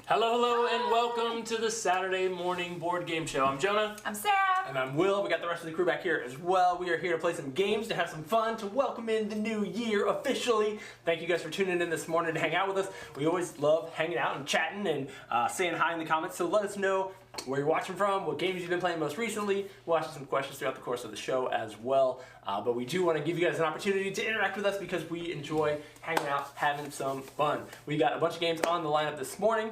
Hello, and welcome to the Saturday morning board game show. I'm Jonah. I'm Sarah. And I'm Will. We got the rest of the crew back here as well. We are here to play some games, to have some fun, to welcome in the new year officially. Thank you guys for tuning in this morning to hang out with us. We always love hanging out and chatting and saying hi in the comments. So let us know where you're watching from, what games you've been playing most recently. We'll ask you some questions throughout the course of the show as well. But we do want to give you guys an opportunity to interact with us because we enjoy hanging out, having some fun. We got a bunch of games on the lineup this morning.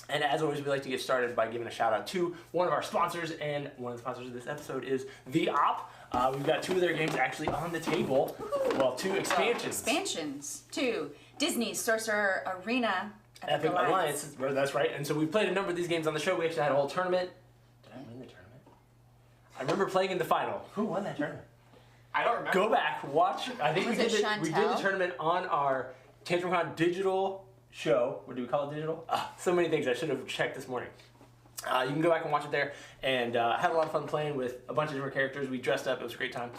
And as always, we like to get started by giving a shout out to one of our sponsors, and one of the sponsors of this episode is The Op. We've got two of their games actually on the table. Well, two expansions. Expansions to Disney's Sorcerer Arena Epic Alliance. That's right. And so we've played a number of these games on the show. We actually had a whole tournament. Did I win the tournament? I remember playing in the final. Who won that tournament? I don't remember. Go back, watch. I think we did Chantel? the tournament on our TantrumCon digital show. What do we call it, digital? So many things I should have checked this morning. You can go back and watch it there, and had a lot of fun playing with a bunch of different characters. We dressed up, it was a great time.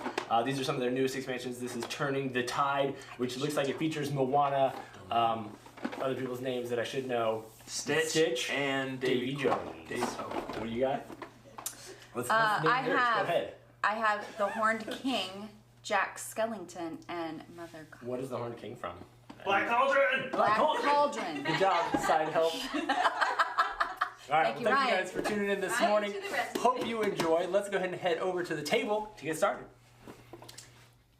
These are some of their newest expansions. This is Turning the Tide, which looks like it features Moana, other people's names that I should know. Stitch and Davy Jones. What do you got? Let's name I yours. have- Go ahead. I have the Horned King, Jack Skellington, and Mother Cauldron. What is the Horned King from? Black Cauldron! Black Cauldron. Good job, side help. All right, Thank you, thank Ryan. you guys for tuning in this Ryan morning. to the recipe. Hope you enjoy. Let's go ahead and head over to the table to get started.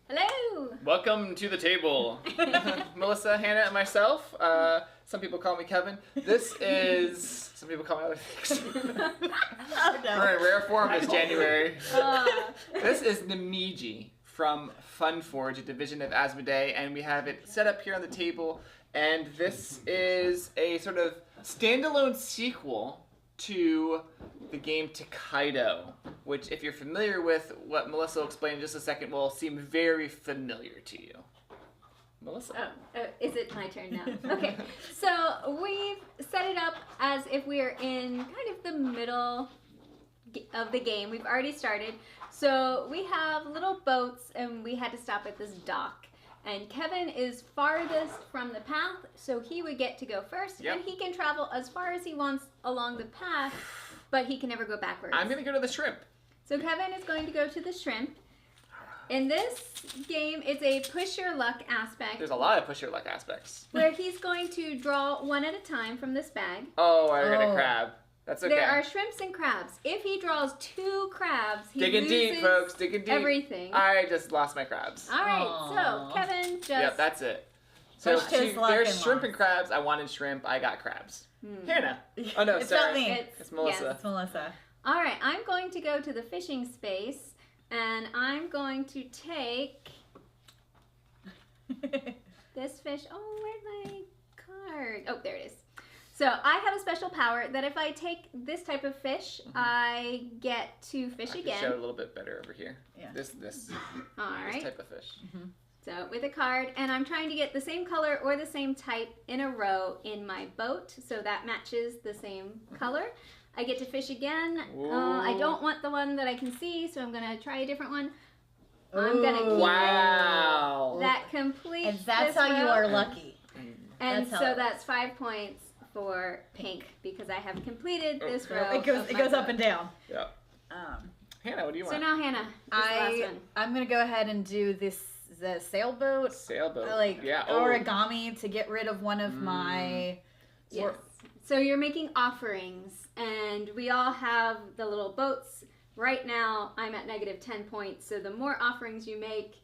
Hello! Welcome to the table. Melissa, Hannah, and myself. Some people call me Kevin. This is... Some people call me other things. We're in rare form this January. This is Numiji from Funforge, a division of Asmodee, and we have it set up here on the table. And this is a sort of standalone sequel to the game Tokaido, which, if you're familiar with what Melissa will explain in just a second, will seem very familiar to you. Melissa. Is it my turn now? Okay, so we've set it up as if we're in kind of the middle of the game. We've already started. So we have little boats, and we had to stop at this dock. And Kevin is farthest from the path, so he would get to go first, Yep. and he can travel as far as he wants along the path, but he can never go backwards. I'm going to go to the shrimp. So Kevin is going to go to the shrimp. In this game, it's a push your luck aspect, There's a lot of push your luck aspects. where he's going to draw one at a time from this bag. Oh, I got a crab. That's okay. There are shrimps and crabs. If he draws 2 crabs, he Digging loses deep, folks. Digging deep. everything. I just lost my crabs. All right, Aw. so Kevin just... Yep, that's it. So Push his luck there's and shrimp lost. and crabs. I wanted shrimp. I got crabs. Hannah. Oh no, It's sorry. not me. It's Melissa. yes. It's Melissa. All right, I'm going to go to the fishing space, and I'm going to take this fish. Oh, where's my card? Oh, there it is. So I have a special power that if I take this type of fish, I get to fish I can again. show it a little bit better over here. Yeah. This All this right. type of fish. So with a card, and I'm trying to get the same color or the same type in a row in my boat, so that matches the same color. I get to fish again. I don't want the one that I can see, so I'm gonna try a different one. I'm gonna keep Wow. it. That completes. And that's this how you row. are lucky. And that's how so it that's 5 points for pink because I have completed this Okay. row. It goes up and down. Yeah. Hannah, what do you So want? now Hannah, this last one. I'm gonna go ahead and do the sailboat, Sailboat. like yeah. origami to get rid of one of my. Yes. So you're making offerings, and we all have the little boats. Right now, I'm at negative 10 points, so the more offerings you make,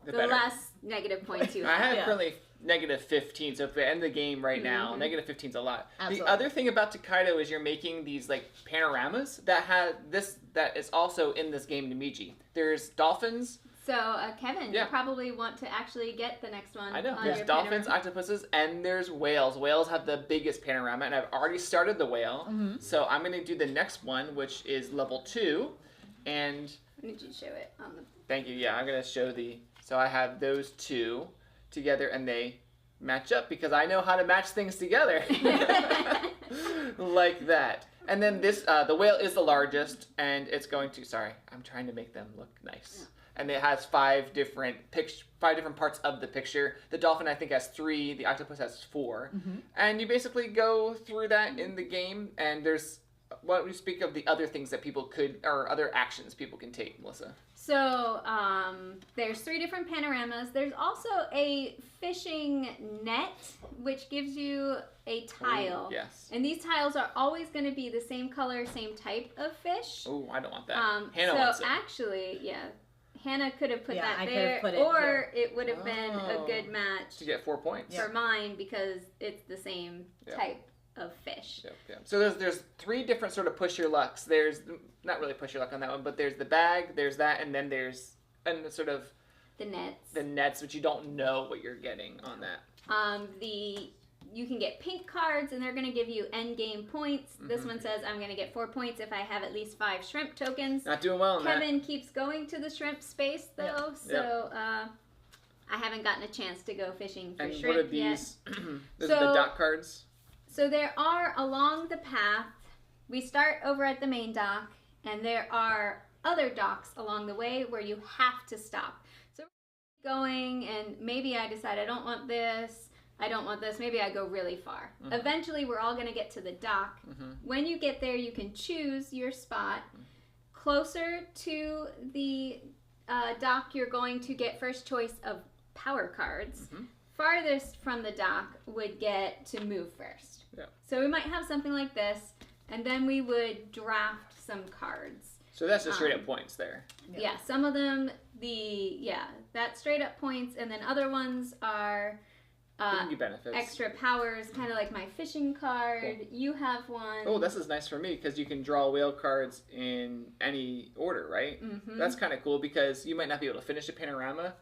the better. less negative points you I have. have currently negative 15, so if we end the game right now, negative 15 is a lot. Absolutely. The other thing about Tokaido is you're making these like panoramas that is also in this game Numiji. There's dolphins. So, Kevin, Yeah. you probably want to actually get the next one. I know. on There's your dolphins, panorama. octopuses, and there's whales. Whales have the biggest panorama, and I've already started the whale. So I'm going to do the next one, which is level 2. And I need you to show it on the... thank you. Yeah, I'm going to show so I have those 2 together, and they match up because I know how to match things together. Like that. And then this, the whale is the largest, and it's going to. Sorry, I'm trying to make them look nice. Yeah. And it has 5 different parts of the picture. The dolphin, I think, has 3. The octopus has 4. Mm-hmm. And you basically go through that in the game. And there's, what we speak of the other things that people could, or other actions people can take, Melissa. So there's 3 different panoramas. There's also a fishing net, which gives you a tile. Ooh, yes. And these tiles are always going to be the same color, same type of fish. Oh, I don't want that. Hannah wants it. So actually, yeah. Hannah could have put that I there, put it or here. It would have been a good match to get 4 points for mine because it's the same type of fish. Yep. So there's 3 different sort of push your lucks. There's not really push your luck on that one, but there's the bag, there's that, and then there's sort of the nets. The nets, which you don't know what you're getting on that. You can get pink cards, and they're going to give you end game points. Mm-hmm. This one says I'm going to get 4 points if I have at least 5 shrimp tokens. Not doing well on that. Kevin keeps going to the shrimp space, though, so I haven't gotten a chance to go fishing for shrimp what are these? yet. Those are the dock cards? So there are, along the path, we start over at the main dock, and there are other docks along the way where you have to stop. So we're going, and maybe I decide I don't want this. I don't want this. Maybe I go really far. Mm-hmm. Eventually, we're all going to get to the dock. Mm-hmm. When you get there, you can choose your spot. Closer to the dock, you're going to get first choice of power cards. Mm-hmm. Farthest from the dock would get to move first. Yeah. So we might have something like this, and then we would draft some cards. So that's the straight up points there. Yeah, some of them, that's straight up points, and then other ones are benefits. Extra powers, kind of like my fishing card. Cool. You have one. Oh, this is nice for me because you can draw whale cards in any order, right? Mm-hmm. That's kind of cool because you might not be able to finish a panorama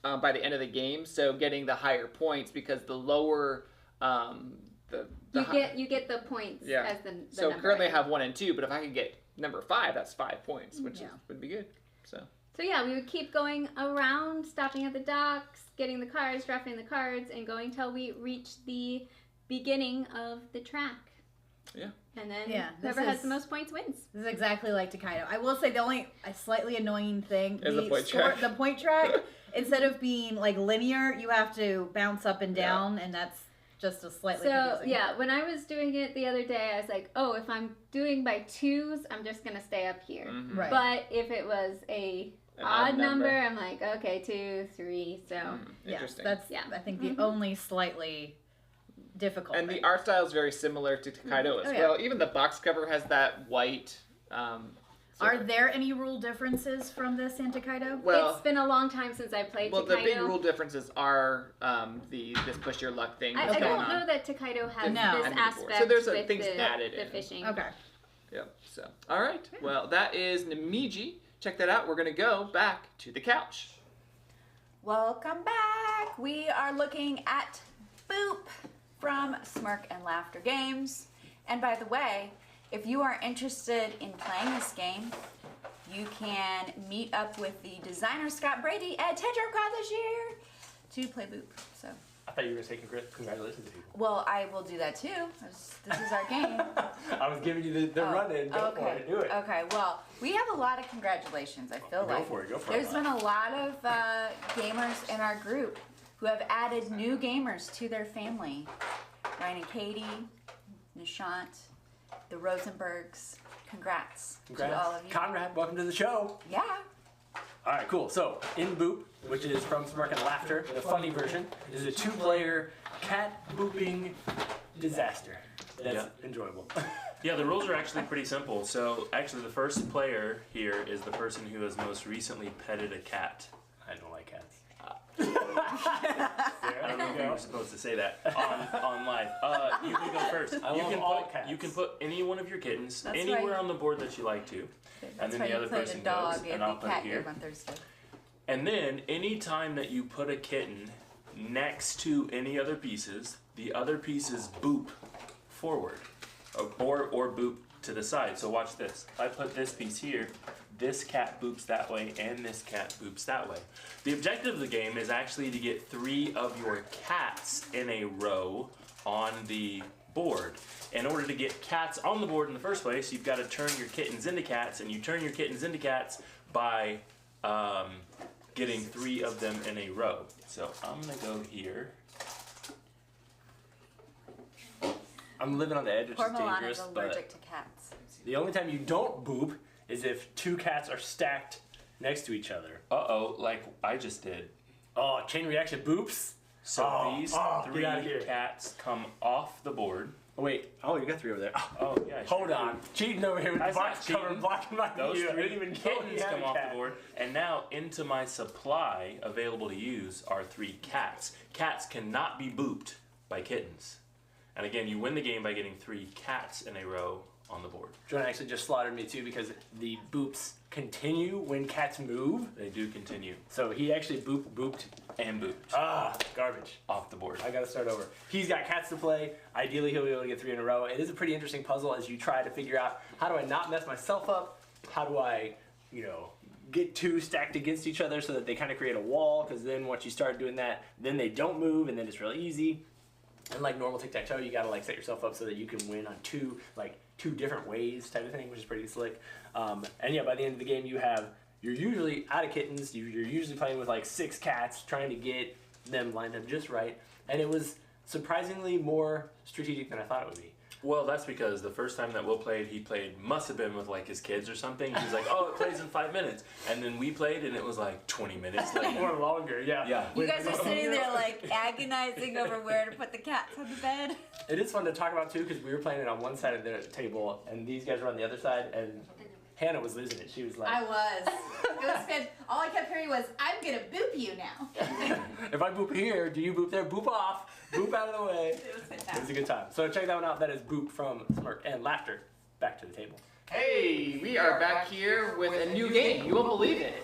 by the end of the game. So getting the higher points because the lower you get the points as the so number. Currently I have 1 and 2, but if I could get number 5, that's 5 points, which would be good. So yeah, we would keep going around, stopping at the docks, getting the cards, drafting the cards, and going till we reach the beginning of the track. Yeah. And then whoever has the most points wins. This is exactly like Takedo. I will say the only slightly annoying thing is the point track. The point track, instead of being like linear, you have to bounce up and down, and that's just a slightly confusing. Yeah, when I was doing it the other day, I was like, oh, if I'm doing by 2s, I'm just going to stay up here. Mm-hmm. Right. But if it was an odd number, I'm like, okay, 2, 3, so. Interesting. That's, I think, the only slightly difficult And thing. the art style is very similar to Takedo as well. Even the box cover has that white. Are there any rule differences from this and Takedo? Well, it's been a long time since I played Takedo. Well, the big rule differences are this push your luck thing. I don't know that Takedo has this aspect. So there's with things added the in. fishing. Okay. Yep. So, all right. Well, that is Numiji. Check that out. We're going to go back to the couch. Welcome back. We are looking at Boop from Smirk and Laughter Games. And by the way, if you are interested in playing this game, you can meet up with the designer Scott Brady at TantrumCon this year to play Boop. So. I thought you were going to say congratulations to people. Well, I will do that too. This is our game. I was giving you the run-in. Go for it. Do it. Okay, well, we have a lot of congratulations, I feel like. Go for it. There's been a lot of gamers in our group who have added new gamers to their family. Ryan and Katie, Nishant, the Rosenbergs. Congrats to all of you. Conrad, welcome to the show. Yeah. All right, cool. So, in Boop, which is from Smirk and Laughter, the funny version, is a 2-player cat booping disaster. That's enjoyable. Yeah, the rules are actually pretty simple. So, actually, the first player here is the person who has most recently petted a cat. I don't like cats. I don't know if you were supposed to say that on live. You can go first. You can put any one of your kittens anywhere on the board that you like to. And then the other person goes, and I'll put it here. And then, any time that you put a kitten next to any other pieces, the other pieces boop forward, or boop to the side. So watch this. I put this piece here. This cat boops that way, and this cat boops that way. The objective of the game is actually to get 3 of your cats in a row on the board. In order to get cats on the board in the first place, you've got to turn your kittens into cats, and you turn your kittens into cats by getting 3 of them in a row. So I'm gonna go here. I'm living on the edge, which Poor is Milana's dangerous, allergic but to cats. the only time you don't boop is if 2 cats are stacked next to each other. Uh-oh, like I just did. Oh, chain reaction boops? So these get out of 3 here. cats come off the board. Oh, wait. Oh, you got 3 over there. Oh, yeah. Hold on. Cheating over here with the That's not box cover cheating. blocking my Those view. I 3 didn't even know kittens you had come a off cat. the board, and now into my supply available to use are 3 cats. Cats cannot be booped by kittens. And again, you win the game by getting 3 cats in a row on the board. John actually just slaughtered me too because the boops continue when cats move. They do continue. So he actually booped. And booped Garbage. off the board. I gotta start over. He's got cats to play. Ideally, he'll be able to get 3 in a row. It is a pretty interesting puzzle as you try to figure out how do I not mess myself up? How do I, get 2 stacked against each other so that they kind of create a wall? Because then once you start doing that, then they don't move, and then it's real easy. And like normal tic-tac-toe, you gotta set yourself up so that you can win on 2 different ways type of thing, which is pretty slick. And yeah, by the end of the game, you're usually out of kittens. You're usually playing with 6 cats, trying to get them lined up just right. And it was surprisingly more strategic than I thought it would be. Well, that's because the first time that Will played, must have been with his kids or something. He was like, oh, it plays in 5 minutes. And then we played and it was 20 minutes later. Or longer, yeah. Yeah. You guys are sitting there agonizing over where to put the cats on the bed. It is fun to talk about too because we were playing it on one side of the table and these guys were on the other side and Hannah was losing it. She was like, I was. It was good. All I kept hearing was, I'm gonna boop you now. if I boop here, do you boop there? Boop off. Boop out of the way. It was fantastic. It was a good time. So check that one out. That is Boop from Smirk and Laughter. Back to the table. Hey, we are back here with a new game. You won't believe it.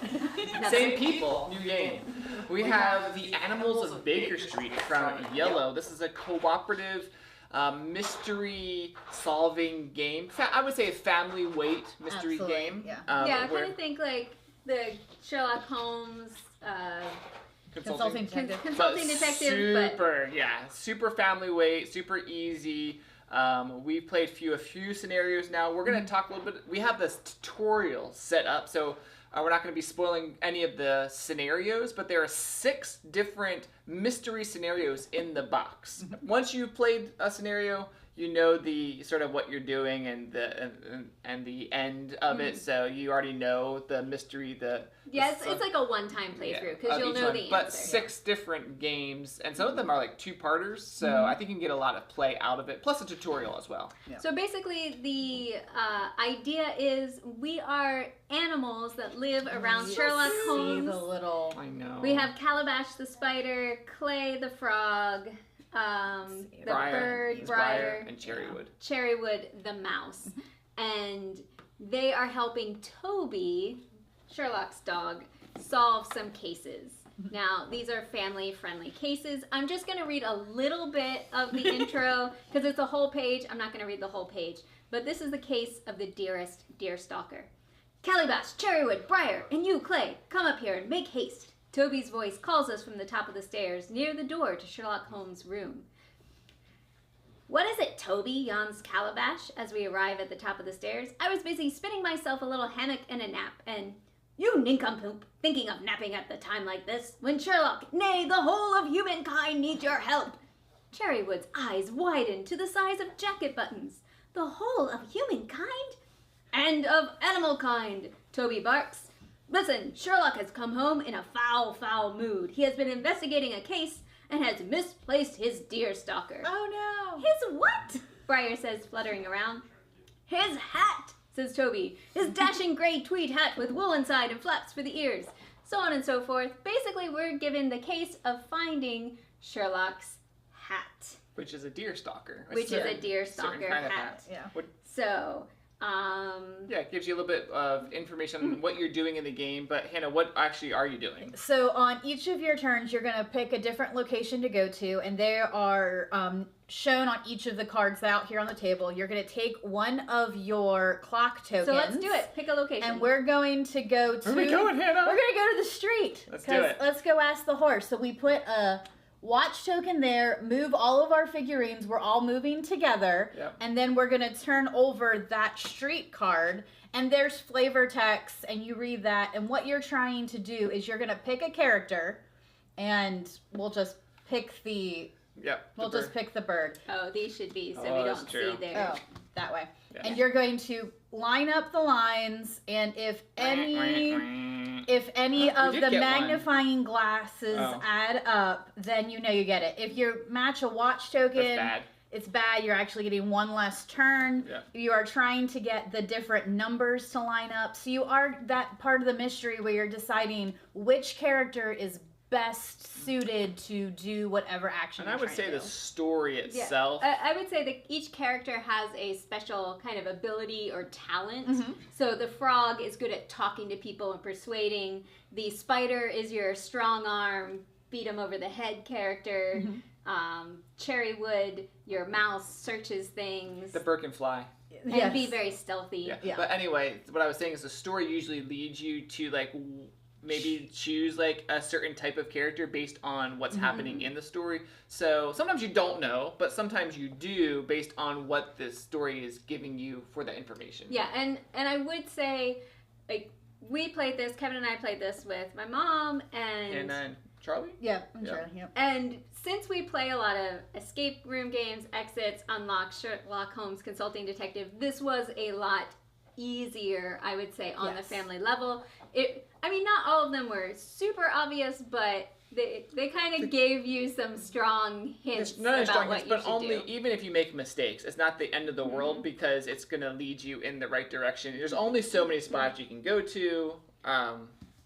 Same people, new game. We have the Animals of Baker Street from Yellow. This is a cooperative mystery solving game. I would say a family weight mystery game. Yeah, I kind of think the Sherlock Holmes consulting detective, super family weight, super easy. We've played a few scenarios now. We're going to talk a little bit. We have this tutorial set up, so we're not going to be spoiling any of the scenarios, but there are 6 different mystery scenarios in the box. Once you've played a scenario, you know the sort of what you're doing and the end of it, so you already know the mystery. It's like a one-time playthrough because you'll know the answer. But 6 different games, and some of them are 2-parters, so I think you can get a lot of play out of it, plus a tutorial as well. Yeah. So basically, the idea is we are animals that live around Sherlock Holmes. I know. We have Calabash the spider, Clay the frog, the bird, Briar, and Cherrywood. Cherrywood the mouse. And they are helping Toby, Sherlock's dog, solve some cases. Now, these are family-friendly cases. I'm just going to read a little bit of the intro because it's a whole page. I'm not going to read the whole page. But this is the case of the dearest deer stalker. Calabash, Cherrywood, Briar, and you, Clay, come up here and make haste. Toby's voice calls us from the top of the stairs near the door to Sherlock Holmes' room. What is it, Toby? Yawns Calabash as we arrive at the top of the stairs. I was busy spinning myself a little hammock and a nap, and you nincompoop, thinking of napping at the time like this, when Sherlock, nay, the whole of humankind needs your help. Cherrywood's eyes widen to the size of jacket buttons. The whole of humankind? And of animal kind, Toby barks. Listen, Sherlock has come home in a foul, foul mood. He has been investigating a case and has misplaced his deer stalker. Oh no! His what? Briar says, fluttering around. His hat, says Toby. His dashing gray tweed hat with wool inside and flaps for the ears. So on and so forth. Basically, we're given the case of finding Sherlock's hat. Which is a deer stalker. Which is a deer stalker kind of hat. Yeah. So... it gives you a little bit of information on what you're doing in the game, but Hannah, what actually are you doing? So on each of your turns, you're going to pick a different location to go to, and they are shown on each of the cards out here on the table. You're going to take one of your clock tokens. So let's do it. Pick a location. And we're going to go to... Where are we going, Hannah? We're going to go to the street. Let's do it. Let's go ask the horse. So we put a watch token there, move all of our figurines. We're all moving together. Yep. And then we're going to turn over that street card. And there's flavor text, and you read that. And what you're trying to do is you're going to pick a character, and we'll just pick the... Yep. We'll just pick the bird. Oh, these should be so we that's don't true. see there. Oh, that way. Yeah. And you're going to line up the lines, and if any of did the get magnifying glasses add up, then you know you get it. If you match a watch token, That's bad. it's bad. You're actually getting one less turn. Yeah. You are trying to get the different numbers to line up. So you are that part of the mystery where you're deciding which character is best suited to do whatever action. And I would say the story itself. Yeah. I would say that each character has a special kind of ability or talent. So the frog is good at talking to people and persuading. The spider is your strong arm, beat him over the head character. Cherrywood, your mouse searches things. The bird can fly. And be very stealthy. Yeah. But anyway, what I was saying is the story usually leads you to like maybe choose like a certain type of character based on what's happening in the story. So sometimes you don't know, but sometimes you do based on what the story is giving you for the information. Yeah, and I would say, like, we played this, Kevin and I played this with my mom and Charlie? Yeah, I'm Charlie, yep. And since we play a lot of escape room games, exits, unlock, Sherlock Holmes, consulting detective, this was a lot easier, I would say, on the family level. I mean, not all of them were super obvious, but they kind of gave you some strong hints about what you should do. Even if you make mistakes, it's not the end of the world because it's going to lead you in the right direction. There's only so many spots you can go to.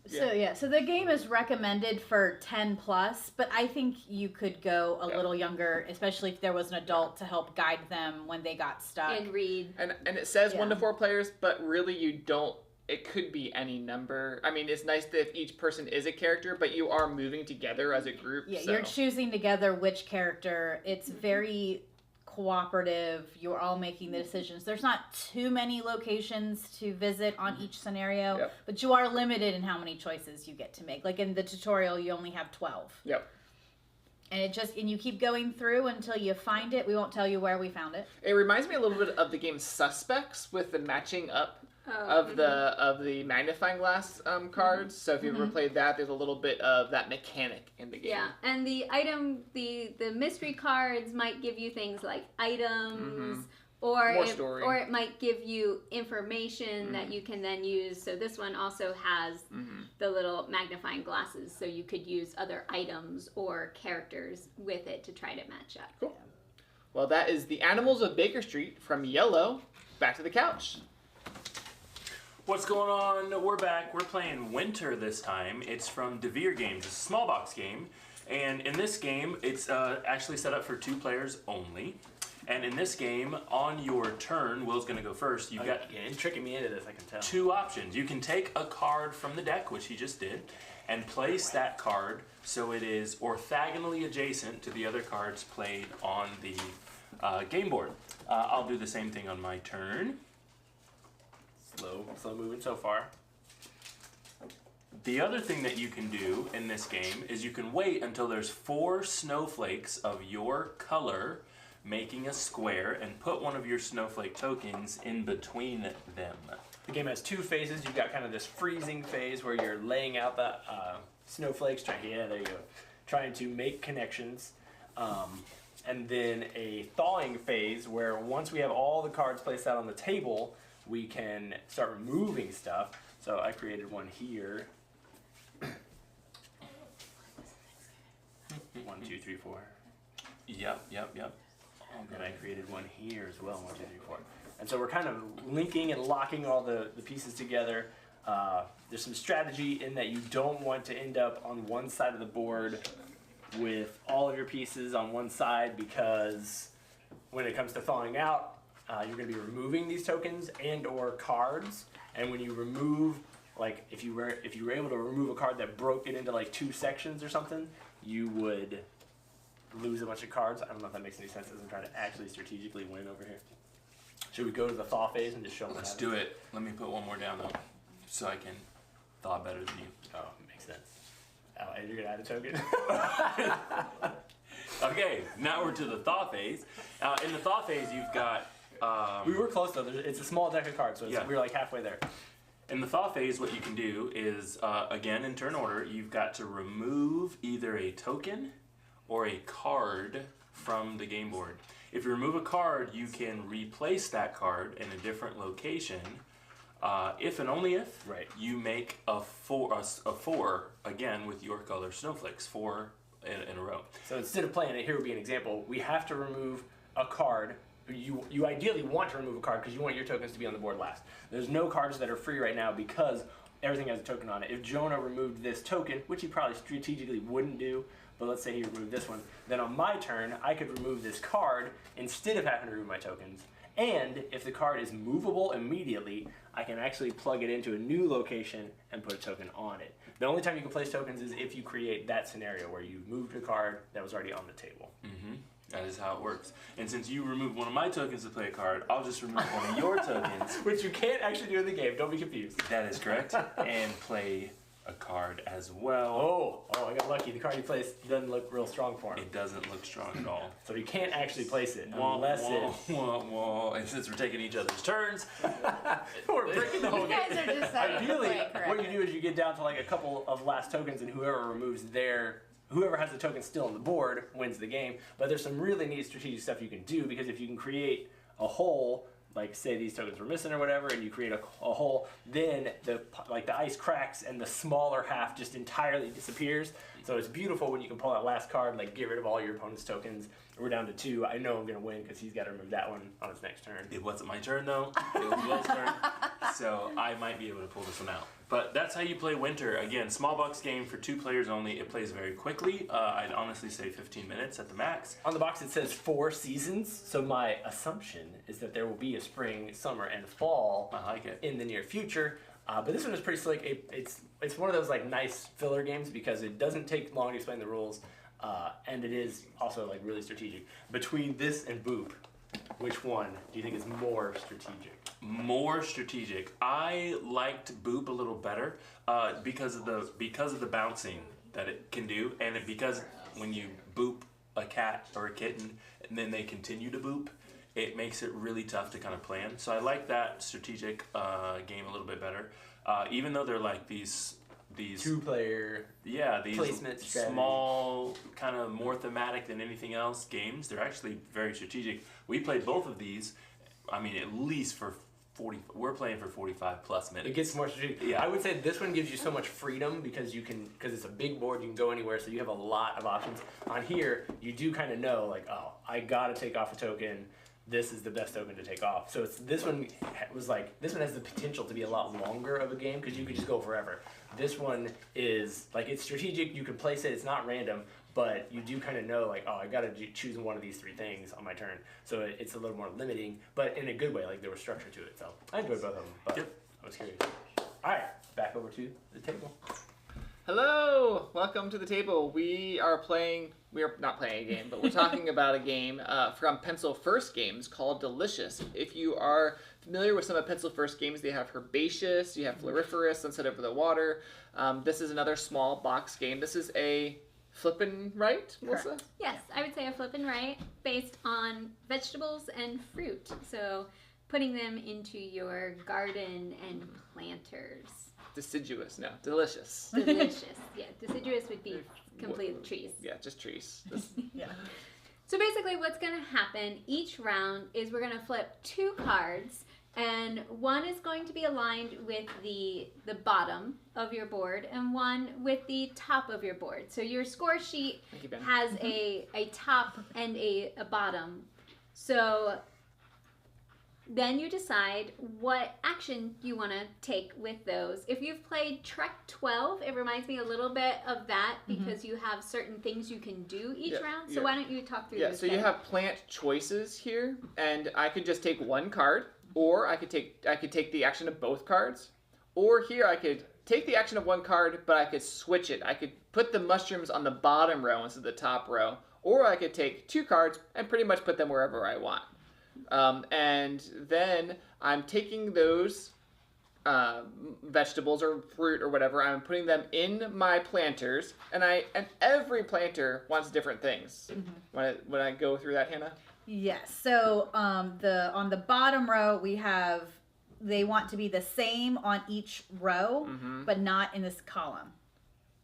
So the game is recommended for 10 plus, but I think you could go a little younger, especially if there was an adult to help guide them when they got stuck. And read. And it says 1 to 4 players, but really you don't. It could be any number. I mean, it's nice that if each person is a character, but you are moving together as a group. Yeah, so. You're choosing together which character. It's very cooperative. You're all making the decisions. There's not too many locations to visit on each scenario, but you are limited in how many choices you get to make. Like in the tutorial, you only have 12. Yep. And you keep going through until you find it. We won't tell you where we found it. It reminds me a little bit of the game Suspects with the matching up of the magnifying glass cards. So if you've ever played that, there's a little bit of that mechanic in the game. Yeah, and the mystery cards might give you things like items, or it might give you information that you can then use. So this one also has the little magnifying glasses, so you could use other items or characters with it to try to match up. Cool. Well, that is The Animals of Baker Street from Yellow. Back to the couch. What's going on? We're back. We're playing Winter this time. It's from DeVere Games. It's a small box game. And in this game, it's actually set up for 2 players only. And in this game, on your turn, Will's going to go first. You've got you're tricking me into this, I can tell. 2 options. You can take a card from the deck, which he just did, and place that card so it is orthogonally adjacent to the other cards played on the game board. I'll do the same thing on my turn. Slow moving so far. The other thing that you can do in this game is you can wait until there's 4 snowflakes of your color making a square and put one of your snowflake tokens in between them. The game has 2 phases. You've got kind of this freezing phase where you're laying out the snowflakes, trying to make connections. And then a thawing phase where once we have all the cards placed out on the table, we can start removing stuff. So I created one here. 1, 2, 3, 4. Yep. And I created one here as well. 1, 2, 3, 4. And so we're kind of linking and locking all the pieces together. There's some strategy in that you don't want to end up on one side of the board with all of your pieces on one side, because when it comes to thawing out, you're going to be removing these tokens and or cards. And when you remove, like if you were able to remove a card that broke it into like 2 sections or something, you would lose a bunch of cards. I don't know if that makes any sense as I'm trying to actually strategically win over here. Should we go to the thaw phase and just show them? Let's do it. Let me put one more down though, so I can thaw better than you. Oh, makes sense. Oh, and you're gonna add a token? Okay, now we're to the thaw phase. In the thaw phase, you've got... we were close though. It's a small deck of cards, so we're like halfway there. In the thaw phase, what you can do is, again, in turn order, you've got to remove either a token or a card from the game board. If you remove a card, you can replace that card in a different location. If and only if you make a four again with your color snowflakes, 4 in a row. So instead of playing it, here would be an example. We have to remove a card. You ideally want to remove a card because you want your tokens to be on the board last. There's no cards that are free right now because everything has a token on it. If Jonah removed this token, which he probably strategically wouldn't do, but let's say he removed this one, then on my turn, I could remove this card instead of having to remove my tokens. And if the card is movable immediately, I can actually plug it into a new location and put a token on it. The only time you can place tokens is if you create that scenario where you moved a card that was already on the table. Mm-hmm. That is how it works. And since you removed one of my tokens to play a card, I'll just remove one of your tokens. Which you can't actually do in the game, don't be confused. That is correct. And play a card as well. Oh, I got lucky. The card you placed doesn't look real strong for him. It doesn't look strong at all. So you can't actually place it unless And since we're taking each other's turns, we're breaking the whole game. You guys are just Ideally, what you do is you get down to like a couple of last tokens, and whoever has the token still on the board wins the game. But there's some really neat strategic stuff you can do, because if you can create a hole, like say these tokens were missing or whatever, and you create a hole, then the ice cracks and the smaller half just entirely disappears. So it's beautiful when you can pull that last card, like get rid of all your opponent's tokens. We're down to 2. I know I'm gonna win because he's got to remove that one on his next turn. It wasn't my turn though. It was Will's turn, so I might be able to pull this one out. But that's how you play Winter. Again, small box game for 2 players only. It plays very quickly. I'd honestly say 15 minutes at the max. On the box it says 4 seasons, so my assumption is that there will be a spring, summer, and fall in the near future. But this one is pretty slick. It's one of those like nice filler games because it doesn't take long to explain the rules, and it is also like really strategic. Between this and Boop, which one do you think is more strategic? More strategic. I liked Boop a little better because of the bouncing that it can do, and because when you boop a cat or a kitten and then they continue to boop, it makes it really tough to kind of plan. So I like that strategic game a little bit better, even though they're like these 2-player these placement small, kind of more thematic than anything else games. They're actually very strategic. We played both of these. I mean, at least for 40. We're playing for 45 plus minutes. It gets more strategic. Yeah, I would say this one gives you so much freedom because it's a big board. You can go anywhere, so you have a lot of options. On here, you do kind of know like, oh, I gotta take off a token. This is the best token to take off. So this one has the potential to be a lot longer of a game because you could just go forever. This one is like, it's strategic. You can place it. It's not random, but you do kind of know like, oh, I got to choose one of these 3 things on my turn. So it's a little more limiting, but in a good way. Like there was structure to it. So I enjoyed both of them. But I was curious. All right, back over to the table. Hello, welcome to the table. We are not playing a game, but we're talking about a game from Pencil First Games called Delicious. If you are familiar with some of Pencil First Games, they have Herbaceous, you have Floriferous, Sunset Over the Water. This is another small box game. This is a flip and right, Melissa? Correct. Yes, I would say a flip and right based on vegetables and fruit. So putting them into your garden and planters. Deciduous, no, delicious. Delicious, yeah. Deciduous would be complete trees. Yeah, just trees. Yeah. So basically what's going to happen each round is we're going to flip 2 cards, and one is going to be aligned with the bottom of your board and one with the top of your board. So your score sheet has a top and a bottom. So then you decide what action you want to take with those. If you've played Trek 12, it reminds me a little bit of that because you have certain things you can do each round. So why don't you talk through those? So you have plant choices here, and I could just take 1 card, or I could take the action of both cards, or here I could take the action of 1 card, but I could switch it. I could put the mushrooms on the bottom row instead of the top row, or I could take 2 cards and pretty much put them wherever I want. And then I'm taking those vegetables or fruit or whatever, I'm putting them in my planters, and every planter wants different things. When I go through that, Hannah? Yes. So on the bottom row we have, they want to be the same on each row, but not in this column.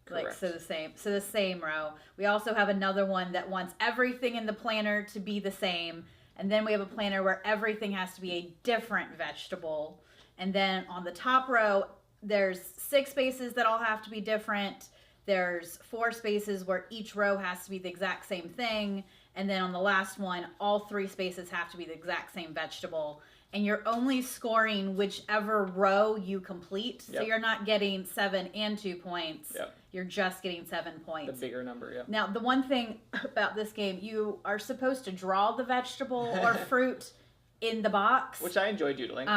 Correct. Like the same row. We also have another one that wants everything in the planter to be the same, and then we have a planter where everything has to be a different vegetable. And then on the top row, there's 6 spaces that all have to be different. There's 4 spaces where each row has to be the exact same thing. And then on the last one, all 3 spaces have to be the exact same vegetable. And you're only scoring whichever row you complete. So you're not getting 7 and 2 points. You're just getting 7 points. The bigger number, Now, the one thing about this game, you are supposed to draw the vegetable or fruit in the box. Which I enjoy doodling.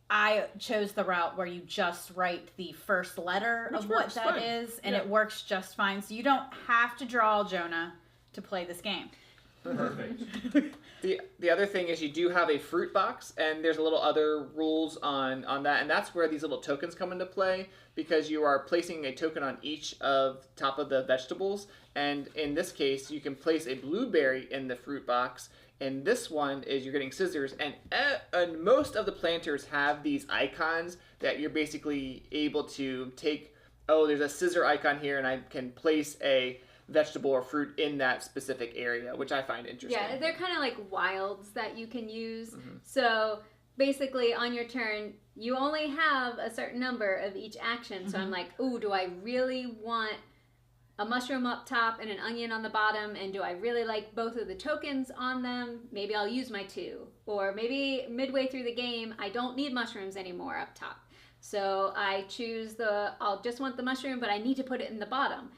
I chose the route where you just write the first letter of what that is, and it works just fine. So you don't have to draw, Jonah, to play this game. Perfect. The other thing is you do have a fruit box, and there's a little other rules on that, and that's where these little tokens come into play, because you are placing a token on each of top of the vegetables, and in this case you can place a blueberry in the fruit box. And this one is you're getting scissors, and most of the planters have these icons that you're basically able to take. Oh, there's a scissor icon here, and I can place a vegetable or fruit in that specific area, which I find interesting. Yeah, they're kind of like wilds that you can use. So basically on your turn, you only have a certain number of each action. So I'm like, ooh, do I really want a mushroom up top and an onion on the bottom, and do I really like both of the tokens on them? Maybe I'll use my 2. Or maybe midway through the game, I don't need mushrooms anymore up top. So I choose I'll just want the mushroom, but I need to put it in the bottom.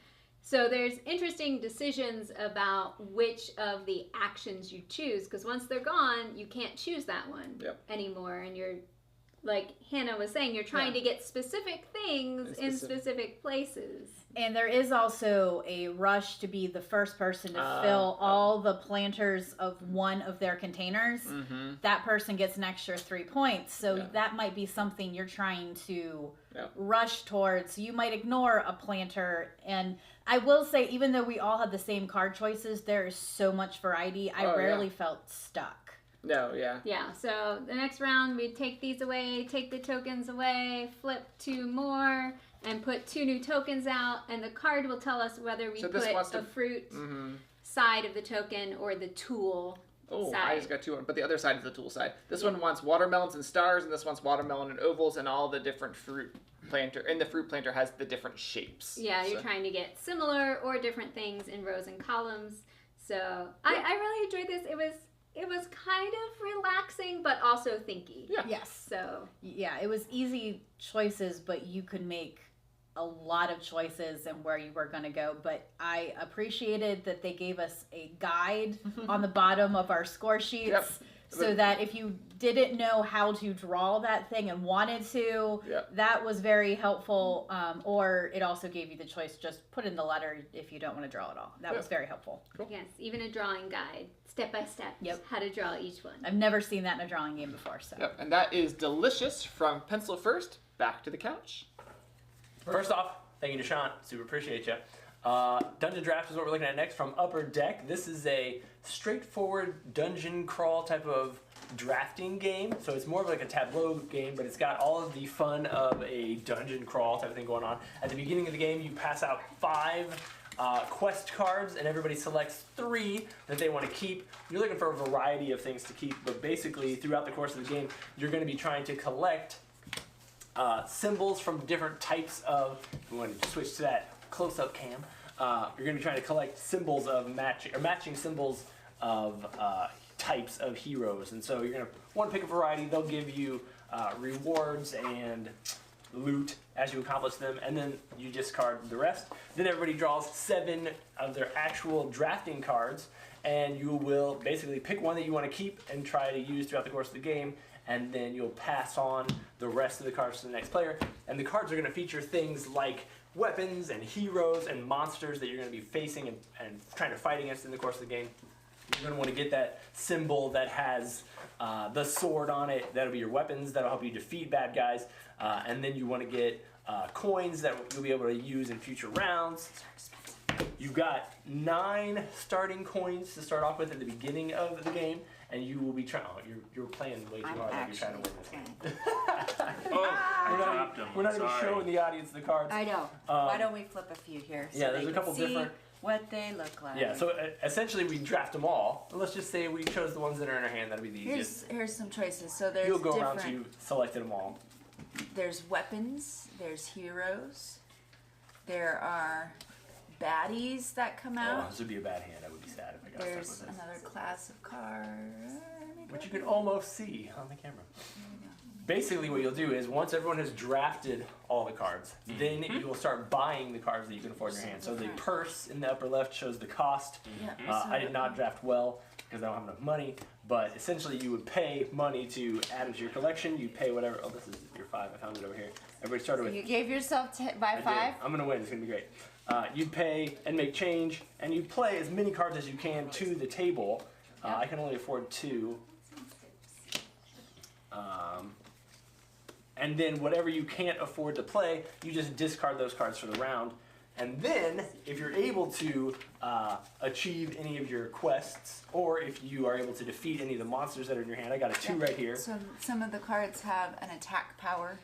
So there's interesting decisions about which of the actions you choose, because once they're gone, you can't choose that one anymore. And you're, like Hannah was saying, you're trying to get specific things in specific places. And there is also a rush to be the first person to fill all the planters of one of their containers. That person gets an extra 3 points. So that might be something you're trying to rush towards. You might ignore a planter. And I will say, even though we all had the same card choices, there is so much variety. I rarely felt stuck. No, Yeah, so the next round, we take these away, take the tokens away, flip 2 more, and put 2 new tokens out, and the card will tell us whether we put a fruit side of the token or the tool side. I just got 2, but the other side is the tool side. This one wants watermelons and stars, and this one's watermelon and ovals, and all the different fruit planter. And the fruit planter has the different shapes. Yeah, you're trying to get similar or different things in rows and columns. So I really enjoyed this. It was kind of relaxing, but also thinky. Yeah. Yes. So yeah, it was easy choices, but you could make a lot of choices and where you were going to go. But I appreciated that they gave us a guide on the bottom of our score sheets, so that if you didn't know how to draw that thing and wanted to, that was very helpful. Or it also gave you the choice, just put in the letter if you don't want to draw at all. That was very helpful. Cool. Yes, even a drawing guide, step by step, how to draw each one. I've never seen that in a drawing game before. So. And that is delicious from Pencil First. Back to the couch. First off, thank you to Sean. Super appreciate you. Dungeon Draft is what we're looking at next from Upper Deck. This is a straightforward dungeon crawl type of drafting game. So it's more of like a tableau game, but it's got all of the fun of a dungeon crawl type of thing going on. At the beginning of the game, you pass out 5 quest cards, and everybody selects 3 that they want to keep. You're looking for a variety of things to keep, but basically throughout the course of the game, you're going to be trying to collect symbols from different types of, if we want to switch to that close-up cam, you're going to be trying to collect symbols of matching symbols of types of heroes. And so you're going to want to pick a variety. They'll give you rewards and loot as you accomplish them, and then you discard the rest. Then everybody draws 7 of their actual drafting cards, and you will basically pick one that you want to keep and try to use throughout the course of the game, and then you'll pass on the rest of the cards to the next player. And the cards are going to feature things like weapons and heroes and monsters that you're going to be facing and trying to fight against in the course of the game. You're going to want to get that symbol that has the sword on it. That'll be your weapons. That'll help you defeat bad guys. And then you want to get coins that you'll be able to use in future rounds. You've got 9 starting coins to start off with at the beginning of the game, and you will be trying. Oh, you're playing way too hard. Like you're trying to win this game. We're not even showing the audience the cards. I know. Why don't we flip a few here? So there's a couple different. What they look like. Yeah, so essentially we draft them all. Let's just say we chose the ones that are in our hand. That'll be the easiest. Here's some choices. So there's You'll go around to selected them all. There's weapons. There's heroes. There are baddies that come out. Oh, this would be a bad hand. I would be sad if I got There's stuck with this. another class of cards. Which you can almost see on the camera. Basically what you'll do is once everyone has drafted all the cards, then you will start buying the cards that you can afford in your hand. So the purse in the upper left shows the cost. I did not draft well because I don't have enough money, but essentially you would pay money to add into your collection. You pay whatever. Oh, this is your 5. I found it over here. Everybody started with. You gave yourself by 5? I'm going to win. It's going to be great. You pay and make change, and you play as many cards as you can to the table. I can only afford 2. And then whatever you can't afford to play, you just discard those cards for the round. And then, if you're able to achieve any of your quests, or if you are able to defeat any of the monsters that are in your hand, I got a 2 right here. So some of the cards have an attack power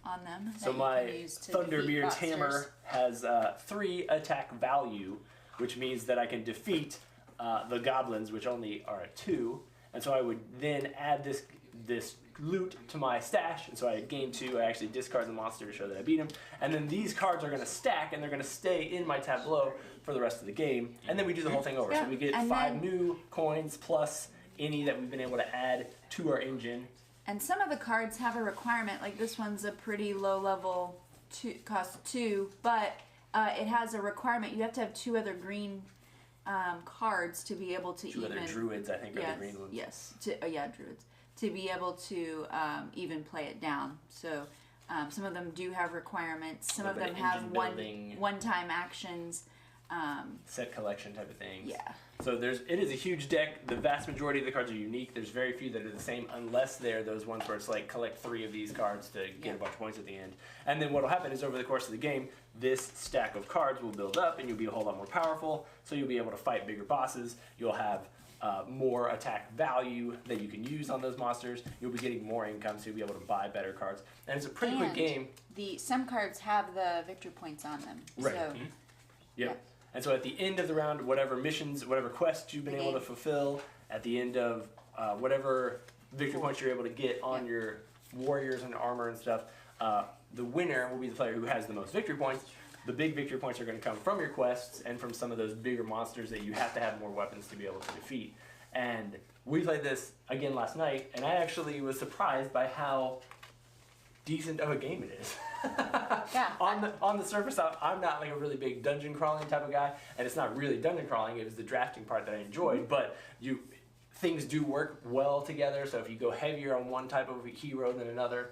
on them. So my Thunderbeard's hammer has 3 attack value, which means that I can defeat the goblins, which only are at 2. And so I would then add this loot to my stash, and so I gain 2. I actually discard the monster to show that I beat him, and then these cards are going to stack, and they're going to stay in my tableau for the rest of the game, and then we do the whole thing over. So we get 5 new coins plus any that we've been able to add to our engine. And some of the cards have a requirement, like this one's a pretty low level, cost 2, but it has a requirement. You have to have 2 other green cards to be able to 2 other druids, I think, are the green ones. Yes, druids. To be able to even play it down. So some of them do have requirements. Some of them have one-time actions. Set collection type of things. Yeah. So it is a huge deck. The vast majority of the cards are unique. There's very few that are the same unless they're those ones where it's like collect 3 of these cards to get a bunch of points at the end. And then what will happen is over the course of the game, this stack of cards will build up and you'll be a whole lot more powerful. So you'll be able to fight bigger bosses. You'll have more attack value that you can use on those monsters. You'll be getting more income, so you'll be able to buy better cards. And it's a pretty quick game. Some cards have the victory points on them. Right. So, Yep. And so at the end of the round, whatever missions, whatever quests you've been able to fulfill, at the end of whatever victory points you're able to get on your warriors and armor and stuff, the winner will be the player who has the most victory points. The big victory points are going to come from your quests and from some of those bigger monsters that you have to have more weapons to be able to defeat. And we played this again last night, and I actually was surprised by how decent of a game it is. On the surface, I'm not like a really big dungeon crawling type of guy, and it's not really dungeon crawling. It was the drafting part that I enjoyed, but things do work well together. So if you go heavier on one type of hero than another,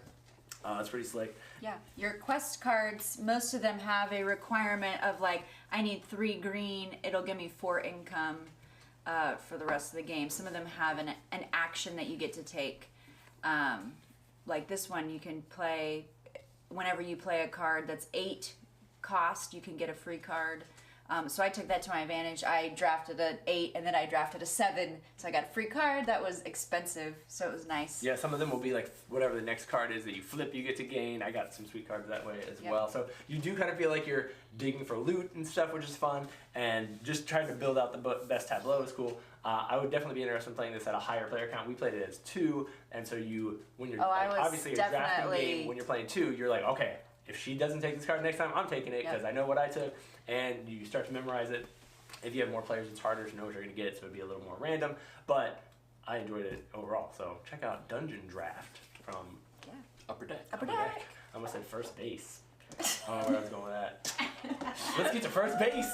it's pretty slick. Yeah, your quest cards, most of them have a requirement of like, I need 3 green, it'll give me 4 income for the rest of the game. Some of them have an action that you get to take. Like this one, you can play, whenever you play a card that's 8 cost, you can get a free card. So I took that to my advantage. I drafted an 8 and then I drafted a 7. So I got a free card that was expensive, so it was nice. Yeah, some of them will be like whatever the next card is that you flip, you get to gain. I got some sweet cards that way as well. So you do kind of feel like you're digging for loot and stuff, which is fun. And just trying to build out the best tableau is cool. I would definitely be interested in playing this at a higher player count. We played it as 2, and so when you're obviously a drafting game, when you're playing 2, you're like, okay, if she doesn't take this card next time, I'm taking it because I know what I took, and you start to memorize it. If you have more players, it's harder to know what you're going to get, so it'd be a little more random, but I enjoyed it overall. So check out Dungeon Draft from Upper Deck. Upper Deck. I almost said first base. I don't know where I was going with that. Let's get to first base.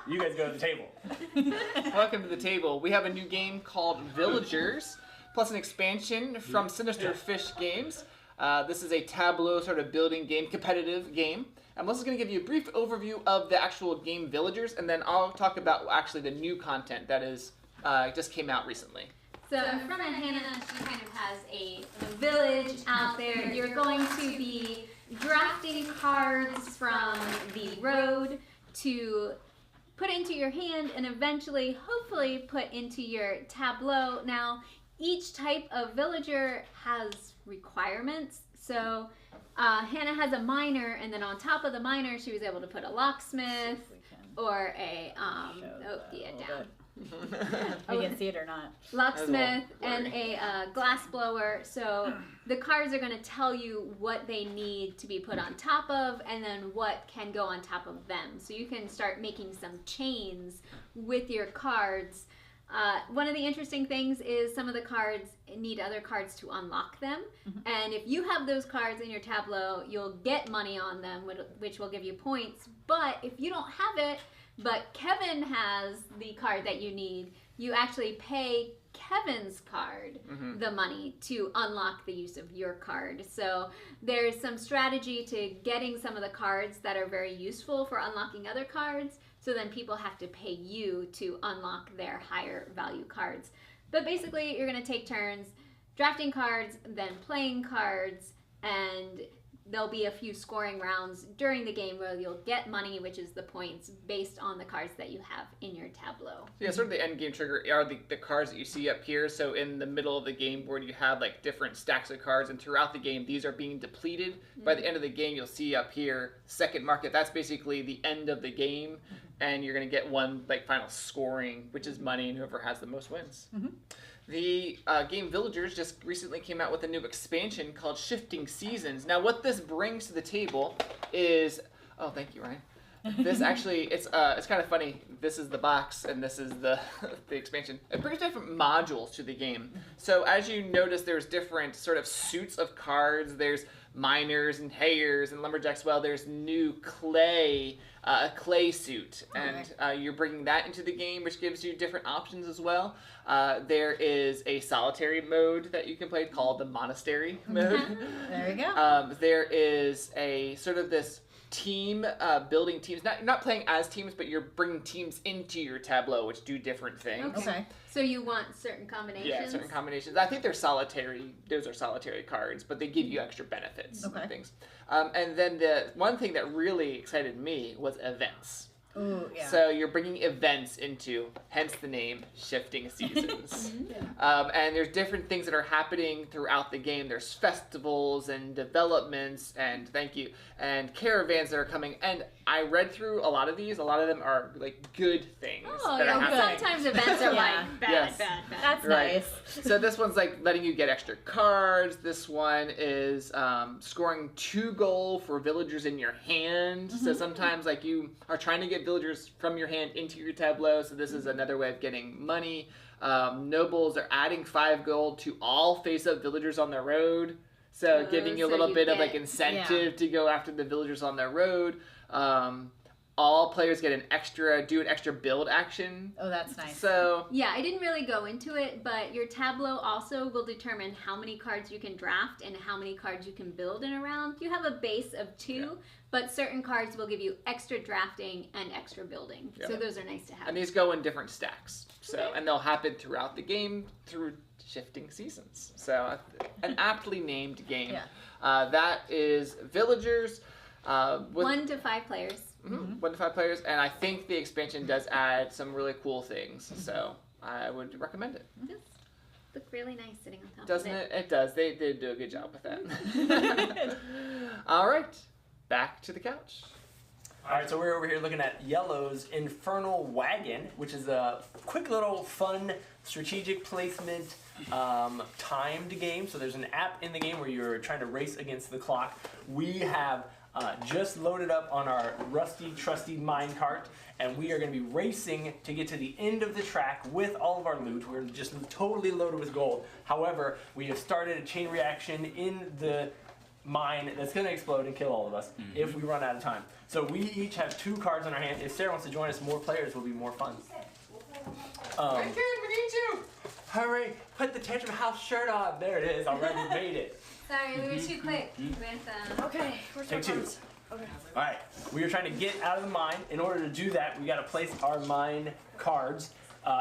You guys go to the table. Welcome to the table. We have a new game called Villagers, plus an expansion from Sinister Fish Games. This is a tableau sort of building game, competitive game. Melissa's going to give you a brief overview of the actual game Villagers, and then I'll talk about actually the new content that is just came out recently. So in front of Hannah, she kind of has a village out there. You're going to be drafting cards from the road to put into your hand and eventually, hopefully, put into your tableau. Now, each type of villager has requirements. So Hannah has a miner, and then on top of the miner, she was able to put a locksmith or a down. You can see it or not. Locksmith and a glass blower. So the cards are going to tell you what they need to be put on top of and then what can go on top of them. So you can start making some chains with your cards. One of the interesting things is some of the cards need other cards to unlock them. And if you have those cards in your tableau, you'll get money on them, which will give you points. But if you don't have it, but Kevin has the card that you need, you actually pay Kevin's card the money to unlock the use of your card. So there's some strategy to getting some of the cards that are very useful for unlocking other cards. So then people have to pay you to unlock their higher value cards. But basically, you're going to take turns drafting cards, then playing cards, and there'll be a few scoring rounds during the game where you'll get money, which is the points based on the cards that you have in your tableau. Yeah, sort of the end game trigger are the cards that you see up here. So in the middle of the game board, you have like different stacks of cards, and throughout the game, these are being depleted. By the end of the game, you'll see up here, second market. That's basically the end of the game, and you're going to get one like final scoring, which is money, and whoever has the most wins. The game Villagers just recently came out with a new expansion called Shifting Seasons. Now, what this brings to the table is... Oh, thank you, Ryan. This actually, it's kind of funny. This is the box, and this is the expansion. It brings different modules to the game. So as you notice, there's different sort of suits of cards. There's miners and hayers and lumberjacks. Well, there's new clay, a clay suit, and you're bringing that into the game, which gives you different options as well. There is a solitary mode that you can play called the monastery mode. There you go. There is a sort of this team, building teams. You're not playing as teams, but you're bringing teams into your tableau, which do different things. Okay. So you want certain combinations? Yeah, certain combinations. I think they're solitary. Those are solitary cards, but they give you extra benefits and things. And then the one thing that really excited me was events. Ooh, yeah. So you're bringing events into, hence the name, Shifting Seasons. And there's different things that are happening throughout the game. There's festivals and developments and and caravans that are coming. And I read through a lot of these. A lot of them are like good things that are happening. Sometimes events are like bad. That's nice. So this one's like letting you get extra cards. This one is scoring 2 gold for villagers in your hand. So sometimes like you are trying to get villagers from your hand into your tableau. So this is another way of getting money. Nobles are adding 5 gold to all face-up villagers on their road. So giving you a little bit of like incentive to go after the villagers on their road. All players get an extra build action. Oh, that's nice. So yeah, I didn't really go into it, but your tableau also will determine how many cards you can draft and how many cards you can build in a round. You have a base of 2, but certain cards will give you extra drafting and extra building. So those are nice to have. And these go in different stacks. So and they'll happen throughout the game through Shifting Seasons. So an aptly named game. That is Villagers. 1 to 5 players. 1 to 5 players, and I think the expansion does add some really cool things, so I would recommend it. It does look really nice sitting on top Doesn't of it? It does. They did do a good job with that. All right, back to the couch. All right, so we're over here looking at Yellow's Infernal Wagon, which is a quick little fun strategic placement timed game. So there's an app in the game where you're trying to race against the clock. We have just loaded up on our rusty, trusty minecart, and we are going to be racing to get to the end of the track with all of our loot. We're just totally loaded with gold. However, we have started a chain reaction in the mine that's going to explode and kill all of us if we run out of time. So we each have 2 cards in our hand. If Sarah wants to join us, more players will be more fun. We need you! Hurry, put the Tantrum House shirt on. There it is, already made it. Sorry, we were too quick with Okay, where's Take 2. Okay. Alright, we are trying to get out of the mine. In order to do that, we got to place our mine cards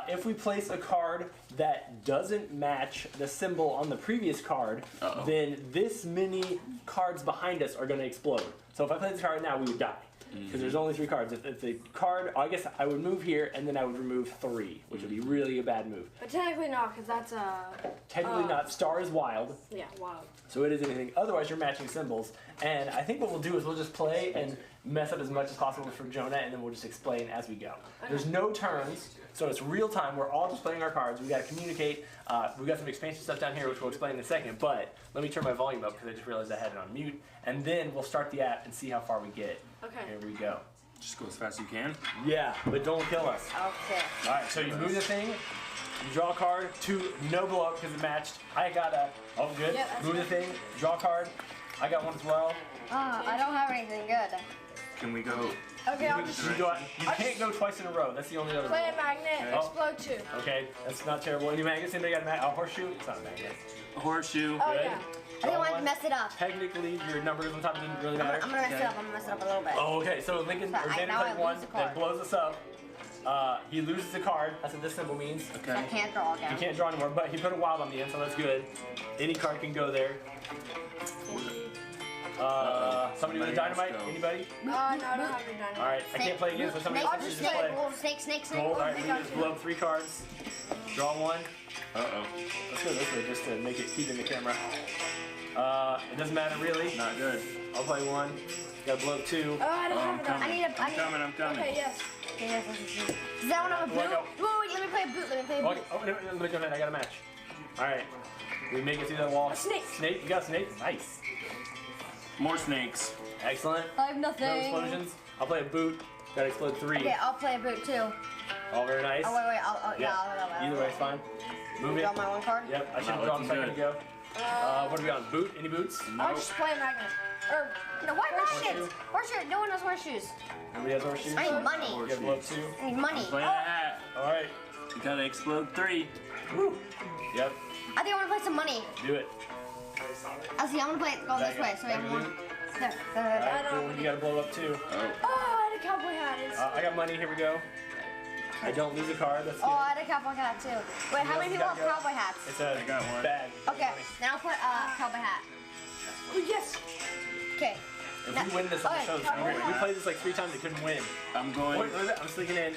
If we place a card that doesn't match the symbol on the previous card, then this many cards behind us are going to explode. So if I play this card now, we would die. Because there's only 3 cards. If the card, I guess I would move here, and then I would remove 3, which would be really a bad move. But technically not, because that's a... Technically not. Star is wild. Yeah, wild. So it is anything. Otherwise, you're matching symbols. And I think what we'll do is we'll just play and mess up as much as possible for Jonah, and then we'll just explain as we go. There's no turns, so it's real time. We're all just playing our cards. We've got to communicate. We've got some expansion stuff down here, which we'll explain in a second. But let me turn my volume up because I just realized I had it on mute. And then we'll start the app and see how far we get. Okay. Here we go. Just go as fast as you can. Yeah, but don't kill us. Okay. All right, so you move the thing. You draw a card. 2, no blow up because it matched. I got a. Oh, good. Yeah, move the thing. Draw a card. I got one as well. I don't have anything good. Can we go? Okay, I'll just... You can't go twice in a row. That's the only other Play rule. a magnet, Oh. explode 2. Okay, that's not terrible. Any magnets? Anybody got a magnet? A horseshoe? It's not a magnet. A horseshoe. Oh, Good. yeah. I didn't want to mess it up. Technically, your numbers on top didn't really matter. I'm gonna mess it up. I'm gonna mess it up a little bit. Oh, okay. So Lincoln or Xander now I played 1 lose a card. that blows us up. He loses a card. That's what this symbol means. So I can't draw You again. can't draw anymore, but he put a wild on the end, so that's good. Any card can go there. Somebody with a dynamite? Anybody? No, I don't have any dynamite. All right, I can't play again, so somebody else should just play. Snake. Gold. All right, we just blow up 3 cards. Draw 1. Uh-oh. Let's go this way just to make it keep in the camera. It doesn't matter really. Not good. I'll play 1. Gotta blow up 2. Oh, I don't have I'm a coming. dynamite. I'm coming. Okay, yes. Does that one have a boot? Wait, let me play a boot. Oh, let me go ahead. I got a match. All right. We make it through that wall. A snake. Snake. You got a snake? Nice. More snakes. Excellent. I have No nothing. explosions. I'll play a boot. Gotta explode 3. Okay, I'll play a boot too. All very nice. Oh wait, I'll Either way, it's fine. Move it. Draw my 1 card. Yep, I should have Not drawn a looking second good. ago. What are we on? Boot? Any boots? I'll just play a magnet. Or, No, why magnets? Horseshoe. No one has horseshoes. Nobody has horseshoes? I need money. You have blow up 2. I need money. Playing a hat. All right. You gotta explode 3. Woo. Yep. I think I want to play some money. Do it. I see. I'm gonna play go this way. So Back everyone. loop. There. All right, cool. You gotta blow up 2. Oh. oh, I had a cowboy hat. I got money. Here we go. I don't lose a card. That's good. Oh, I had a cowboy hat too. Wait, how many people have cowboy hats? It's a I got one. bag. Okay, then I'll put cowboy hat. Oh, yes. Okay. If we win this on the show, it's gonna be great. We played this like 3 times. We couldn't win. I'm going. Wait, wait, I'm sneaking in.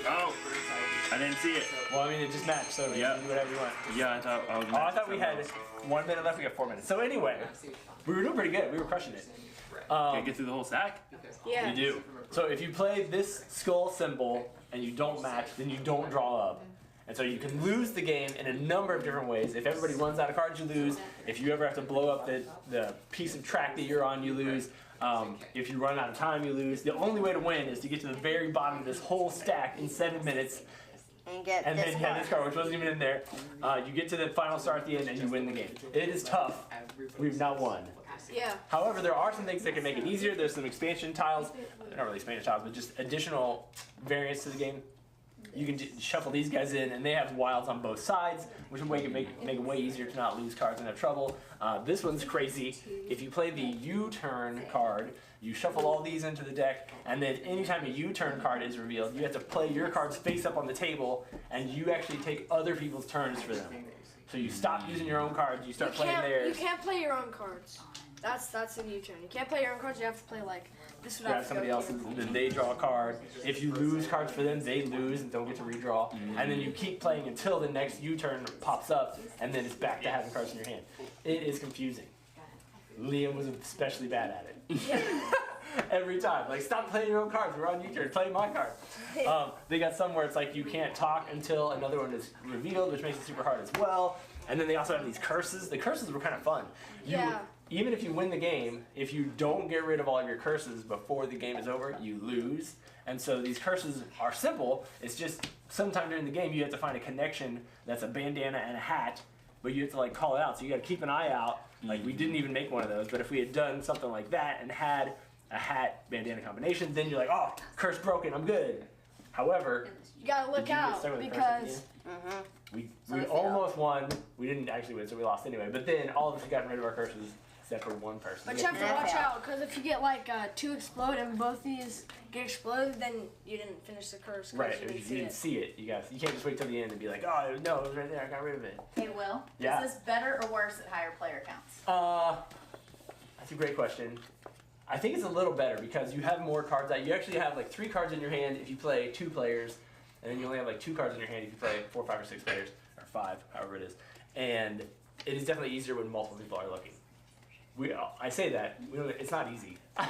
Oh. I didn't see it. Well, I mean, it just matched, so you Yeah. can do whatever you want. Yeah, I thought I was. Oh, I thought we had 1 minute left. We got 4 minutes. So anyway, we were doing pretty good. We were crushing it. Can't get through the whole stack. Yeah. You do. So if you play this skull symbol and you don't match, then you don't draw up. And so you can lose the game in a number of different ways. If everybody runs out of cards, you lose. If you ever have to blow up the piece of track that you're on, you lose. If you run out of time, you lose. The only way to win is to get to the very bottom of this whole stack in 7 minutes. And get And this then, card. this card, which wasn't even in there, you get to the final star at the end and you win the game. It is tough. We've not won. Yeah. However, there are some things that can make it easier. There's some expansion tiles. They're not really expansion tiles, but just additional variants to the game. You can shuffle these guys in, and they have wilds on both sides, which will make it way easier to not lose cards and have trouble. This one's crazy. If you play the U-turn card, you shuffle all these into the deck, and then anytime a U-turn card is revealed, you have to play your cards face up on the table, and you actually take other people's turns for them. So you stop using your own cards, you start playing theirs. You can't play your own cards. That's the U-turn. You can't play your own cards. You have to play like this would Grab have to somebody go else's, then they draw a card. If you lose cards for them, they lose and don't get to redraw. And then you keep playing until the next U-turn pops up, and then it's back to having cards in your hand. It is confusing. Liam was especially bad at it. Every time. Like, stop playing your own cards. We're on U-turn. Play my card. They got some where it's like you can't talk until another one is revealed, which makes it super hard as well. And then they also have these curses. The curses were kind of fun. Yeah. Even if you win the game, if you don't get rid of all of your curses before the game is over, you lose. And so these curses are simple. It's just sometime during the game you have to find a connection that's a bandana and a hat, but you have to like call it out. So you got to keep an eye out. Like we didn't even make one of those, but if we had done something like that and had a hat bandana combination, then you're like, oh, curse broken, I'm good. However, You gotta look did you get out stuck with the curse because at the end? We we almost won. We didn't actually win, so we lost anyway. But then all of us got rid of our curses, except for one person. But you have to watch out, because if you get like 2 explode and both these get exploded, then you didn't finish the curse. Right, you didn't see it. You can't just wait till the end and be like, oh no, it was right there. I got rid of it. Hey, Will. Yeah. Is this better or worse at higher player counts? That's a great question. I think it's a little better because you have more cards out. You actually have like 3 cards in your hand if you play 2 players, and then you only have like 2 cards in your hand if you play 4, 5, or 6 players, or 5, however it is. And it is definitely easier when multiple people are looking. I say that it's not easy. We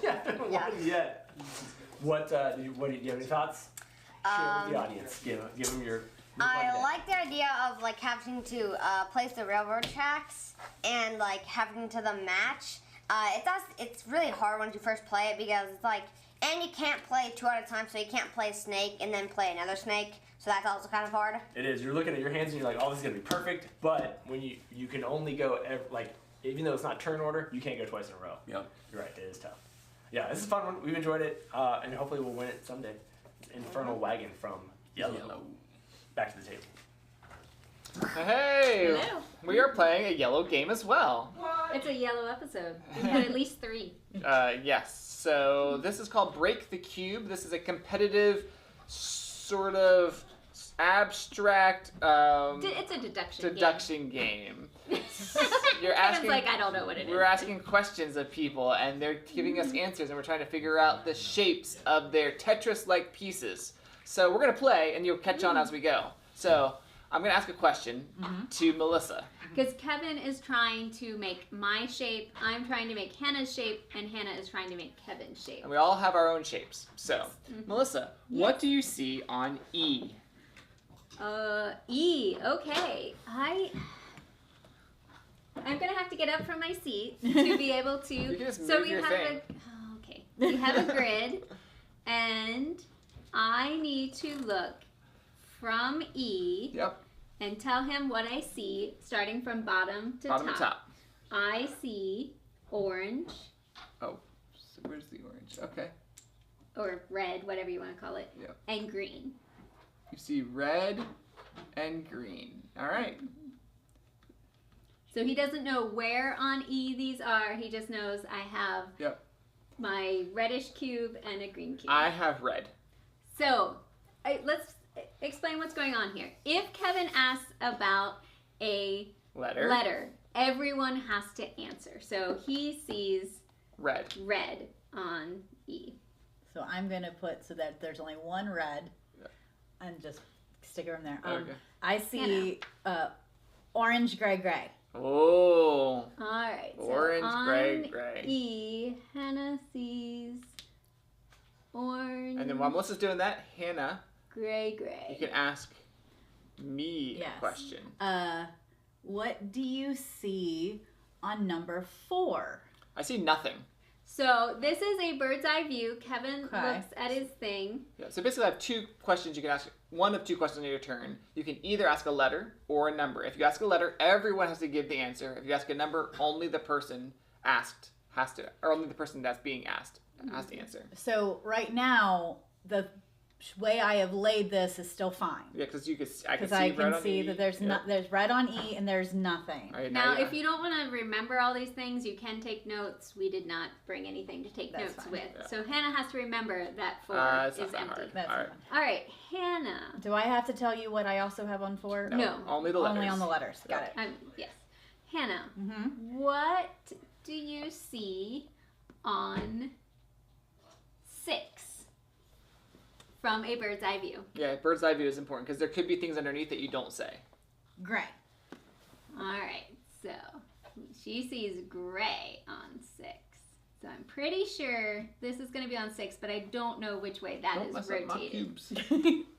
haven't won yet. What do you have any thoughts? Share with the audience. Give them your. I like the idea of like having to place the railroad tracks and like having to the match. It's really hard once you first play it because it's like, and you can't play 2 at a time, so you can't play a snake and then play another snake. So that's also kind of hard. It is. You're looking at your hands and you're like, oh, this is gonna be perfect. But when you can only go even though it's not turn order, you can't go twice in a row. Yep. You're right. It is tough. Yeah, this is a fun one. We've enjoyed it, and hopefully we'll win it someday. Infernal Wagon from Yellow. Back to the table. Hey! Hello. We are playing a yellow game as well. It's a yellow episode. We've had at least 3. Yes. So this is called Break the Cube. This is a competitive sort of abstract It's a deduction game. You're asking, like, I don't know what it is. We're asking questions of people, and they're giving us answers, and we're trying to figure out the shapes of their Tetris-like pieces. So we're gonna play, and you'll catch on as we go. So I'm gonna ask a question to Melissa. Because Kevin is trying to make my shape, I'm trying to make Hannah's shape, and Hannah is trying to make Kevin's shape. And we all have our own shapes. So, Melissa, what do you see on E? E. Okay. I'm gonna have to get up from my seat to be able to. You can just so move we your have thing. okay. We have a grid, and I need to look from E. Yep. And tell him what I see, starting from bottom to top. I see orange. Oh, so where's the orange? Okay. Or red, whatever you want to call it. Yep. And green. You see red and green. All right. So he doesn't know where on E these are. He just knows I have my reddish cube and a green cube. I have red. So let's explain what's going on here. If Kevin asks about a letter, everyone has to answer. So he sees red on E. So I'm going to put so that there's only one red and just stick it in there. Okay. I see orange, gray, gray. Oh. All right. Orange, so gray, gray. E, Hannah sees orange. And then while Melissa's doing that, Hannah, gray, gray. you can ask me a question. What do you see on number 4? I see nothing. So this is a bird's eye view. Kevin looks at his thing. Yeah, so basically I have 2 questions you can ask. One of 2 questions on your turn. You can either ask a letter or a number. If you ask a letter, everyone has to give the answer. If you ask a number, only the person asked has to, or only the person that's being asked has to answer. So right now, the way I have laid this is still fine. Yeah, because I can see that there's red on E and there's nothing. Right, now if you don't want to remember all these things, you can take notes. We did not bring anything to take notes with. Yeah. So Hannah has to remember that 4 is empty. All right, Hannah. Do I have to tell you what I also have on 4? No. Only the letters. Only on the letters. Got it. Yes. Hannah, what do you see on 6? From a bird's eye view. Yeah, bird's eye view is important because there could be things underneath that you don't say. Gray. All right, so she sees gray on 6. So I'm pretty sure this is going to be on 6, but I don't know which way that is rotated.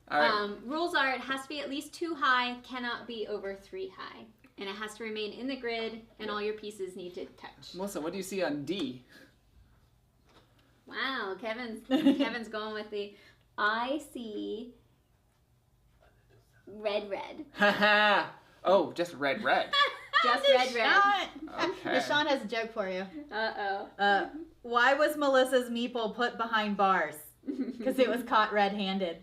All right. Rules are it has to be at least 2 high, cannot be over 3 high. And it has to remain in the grid, and all your pieces need to touch. Melissa, what do you see on D? Wow, Kevin's going with the... I see red. Haha. Oh, just red. Just red. Okay. Deshaun has a joke for you. Uh-oh. Why was Melissa's meeple put behind bars? Because it was caught red-handed.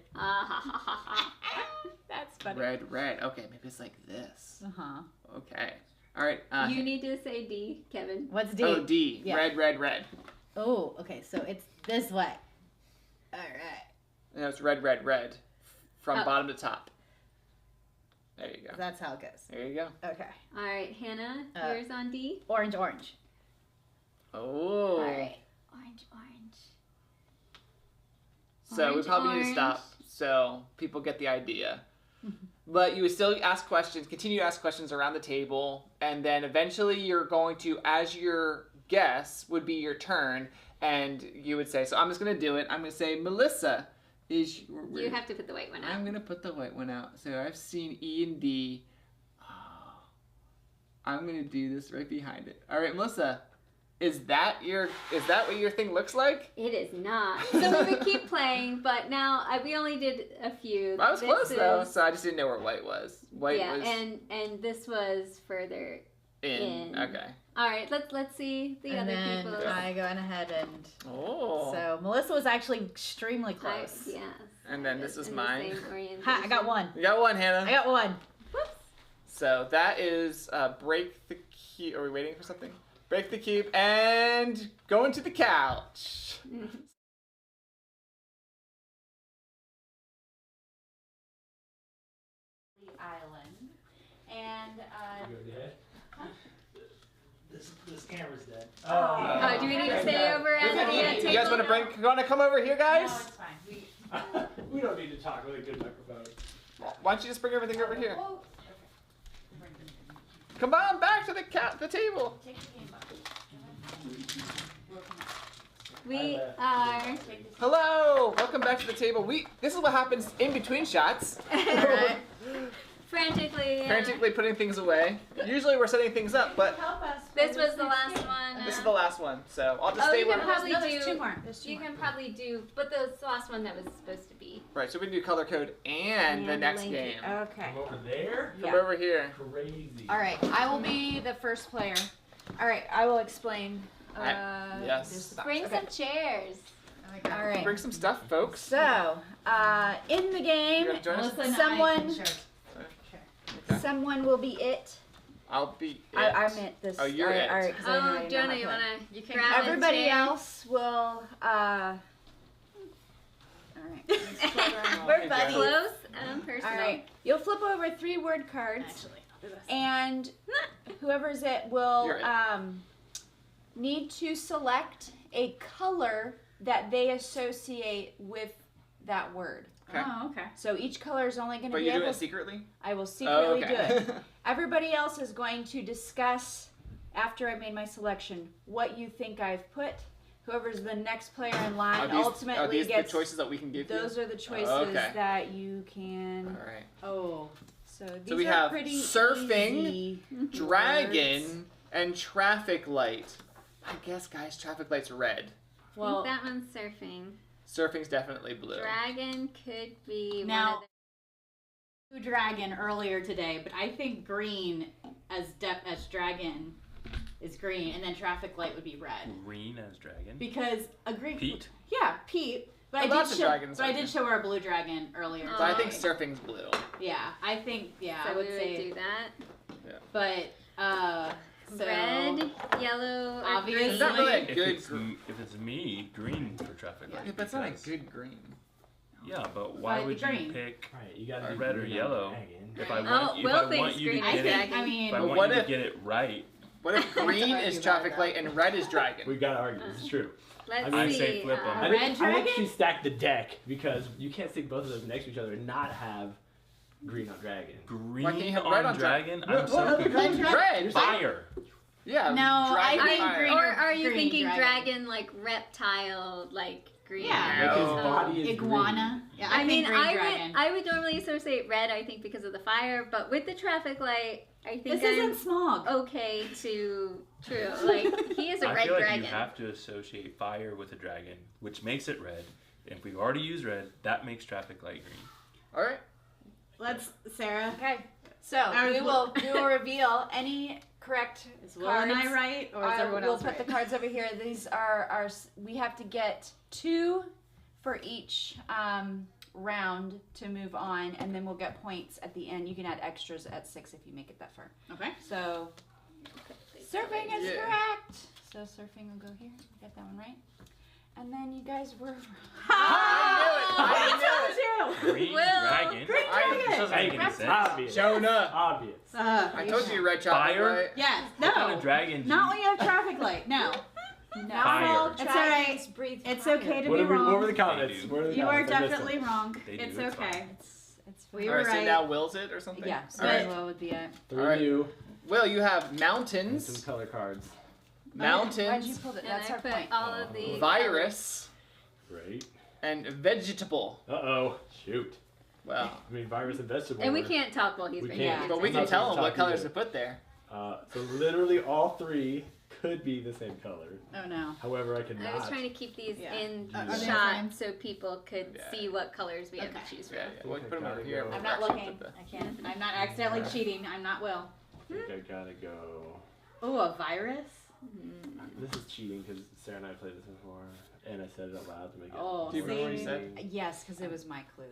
That's funny. Red. Okay, maybe it's like this. Uh-huh. Okay. All right. You need to say D, Kevin. What's D? Oh, D. Yeah. Red, red, red. Oh, okay. So it's this way. All right. No, it's red, red, red. From bottom to top. There you go. That's how it goes. There you go. Okay. All right, Hannah, yours on D. Orange, orange. Oh. All right. Orange, orange. So we Orange, probably need to orange. stop so people get the idea. But you would still ask questions, continue to ask questions around the table, and then eventually you're going to, as your guess would be your turn, and you would say, so I'm just going to do it. I'm going to say, Melissa is... You have to put the white one out. I'm going to put the white one out. So I've seen E and D. Oh, I'm going to do this right behind it. All right, Melissa. Is that what your thing looks like? It is not. So we would keep playing, but now we only did a few. I was close though, so I just didn't know where white was. White was and this was further in. Okay. All right, let's see the And other then people. I go ahead and. Oh. So Melissa was actually extremely close. Yes. And then this is mine. Ha! I got one. You got one, Hannah. I got one. Whoops. So that is break the cube. Are we waiting for something? Break the cube and go into the couch. Island. And This camera's dead. Oh, do we need to stay over at the table? You guys want to come over here, guys? No, it's fine. We don't need to talk with a good microphone. Why don't you just bring everything over here? Come on back to the table. We are Hello, welcome back to the table. This is what happens in between shots. frantically putting things away. Usually we're setting things up, but This was the last one. this is the last one. So I'll just stay you where. can probably there's do. two more. There's two You more. can probably do, but that's the last one that was supposed to be. Right, so we can do color code and the next Linky. game. okay. Come over there. Come over here. Crazy. All right, I will be the first player. All right, I will explain. Yes. this box. Bring Okay. some chairs. All right. Bring some stuff, folks. So, in the game, You have to join us? Melissa and Someone- Sure. Okay. someone will be it. I'll be it. I meant this. Oh, you're it. All right, 'cause I know Oh, you Jonah, know you how to play. wanna You can grab a Everybody chair? else will. All right. We're buddies. Close and personal. All right. You'll flip over 3 word cards, Actually, I'll do this. and whoever's it will You're it. need to select a color that they associate with that word. Okay. Oh, okay. So each color is only going to But be you're doing able. it secretly? I will secretly okay. do it. Everybody else is going to discuss after I made my selection what you think I've put. Whoever's the next player in line ultimately are these gets. the choices that we can give Those you? are the choices okay. that you can. All right. Oh. So these So we are have pretty surfing, easy Dragon, words. and traffic light. I guess, guys, traffic light's red. I Well, think that one's surfing. Surfing's definitely blue. Dragon could be Now- one of Blue dragon earlier today, but I think green as dragon is green, and then traffic light would be red Green as dragon. because a green. Pete. Yeah, Pete. But Well, I lots did of show. dragons But I are did good. show her a blue dragon earlier. So I think today. surfing's blue. Yeah, I think. Yeah, so I would we say. do that. But so Red, yellow, or Obviously. It's not really a If good it's, green. if it's me, green for traffic light. Yeah, but it's not a because- good green. Yeah, but why Why would the you green? pick Right, you gotta do red or green on yellow? dragon. If I Oh, want, if Will I want thinks you to green I get is it, think. I mean. if I But want what you to if- get it right, What if green is traffic light and red is dragon? We've got to argue. This is true. Let's I see. say flip 'em. I Red think dragon? she stacked the deck because you can't stick both of them next to each other and not have green on dragon. green Why can't you have on red on dragon, No, I'm so no, confused. red Red. Fire. Yeah. No, I dragon think fire. green- Or are you Green thinking dragon. dragon like reptile, like green? Yeah. Like his No. body is Iguana. Yeah, I mean, think green I dragon. would normally associate red. I think because of the fire, but with the traffic light, I think This I'm isn't smog. okay to true. Like he is a I red feel like dragon. you have to associate fire with a dragon, which makes it red. If we've already used red, that makes traffic light green. All right. Let's, Sarah. Okay. So I we was- will reveal any correct Is Will and I cards. right, or is everyone we'll else put right? the cards over here. These are our. We have to get 2 for each round to move on, and then we'll get points at the end. You can add extras at 6 if you make it that far. Okay. So Surfing is correct. So surfing will go here. Get that one right. And then you guys were. I knew it! Green dragon. Green dragon. This doesn't make any sense. Obvious. Jonah! Obvious. I told you red traffic Fire? light. Yes. What kind No. of dragon? Not when you have traffic light. No. Fire. It's alright. It's okay to What be are we? What were wrong. the comments? They do. What are the You are comments? I missed definitely them. wrong. They do, It's it's okay. fine. We Alright, were so right. now Will's it or something? Yeah, All right. Will would be it. Three Alright. new. Will, you have And mountains, some color cards. Why'd you mountains, pull it? And That's I our put point. all of the virus, Great. and vegetable. Uh-oh. Shoot. Wow. I mean, virus and vegetable. And we were- can't talk while he's We reading. can't. But we I'm can not tell supposed him to what talk colors either. to put there. So literally all three could be the same color. Oh no. However, I cannot. I was trying to keep these Yeah. in Are they shot fine? so people could Yeah. see what colors we have Okay. to choose from. Yeah, We'll put them over gotta here. go. I'm not looking. I can't. I'm not accidentally cheating. I'm not Will. I think I gotta go. Oh, a virus? This is cheating because Sarah and I played this before, and I said it out loud to make it. Oh, Do you remember what you said? Yes, because it was my clue.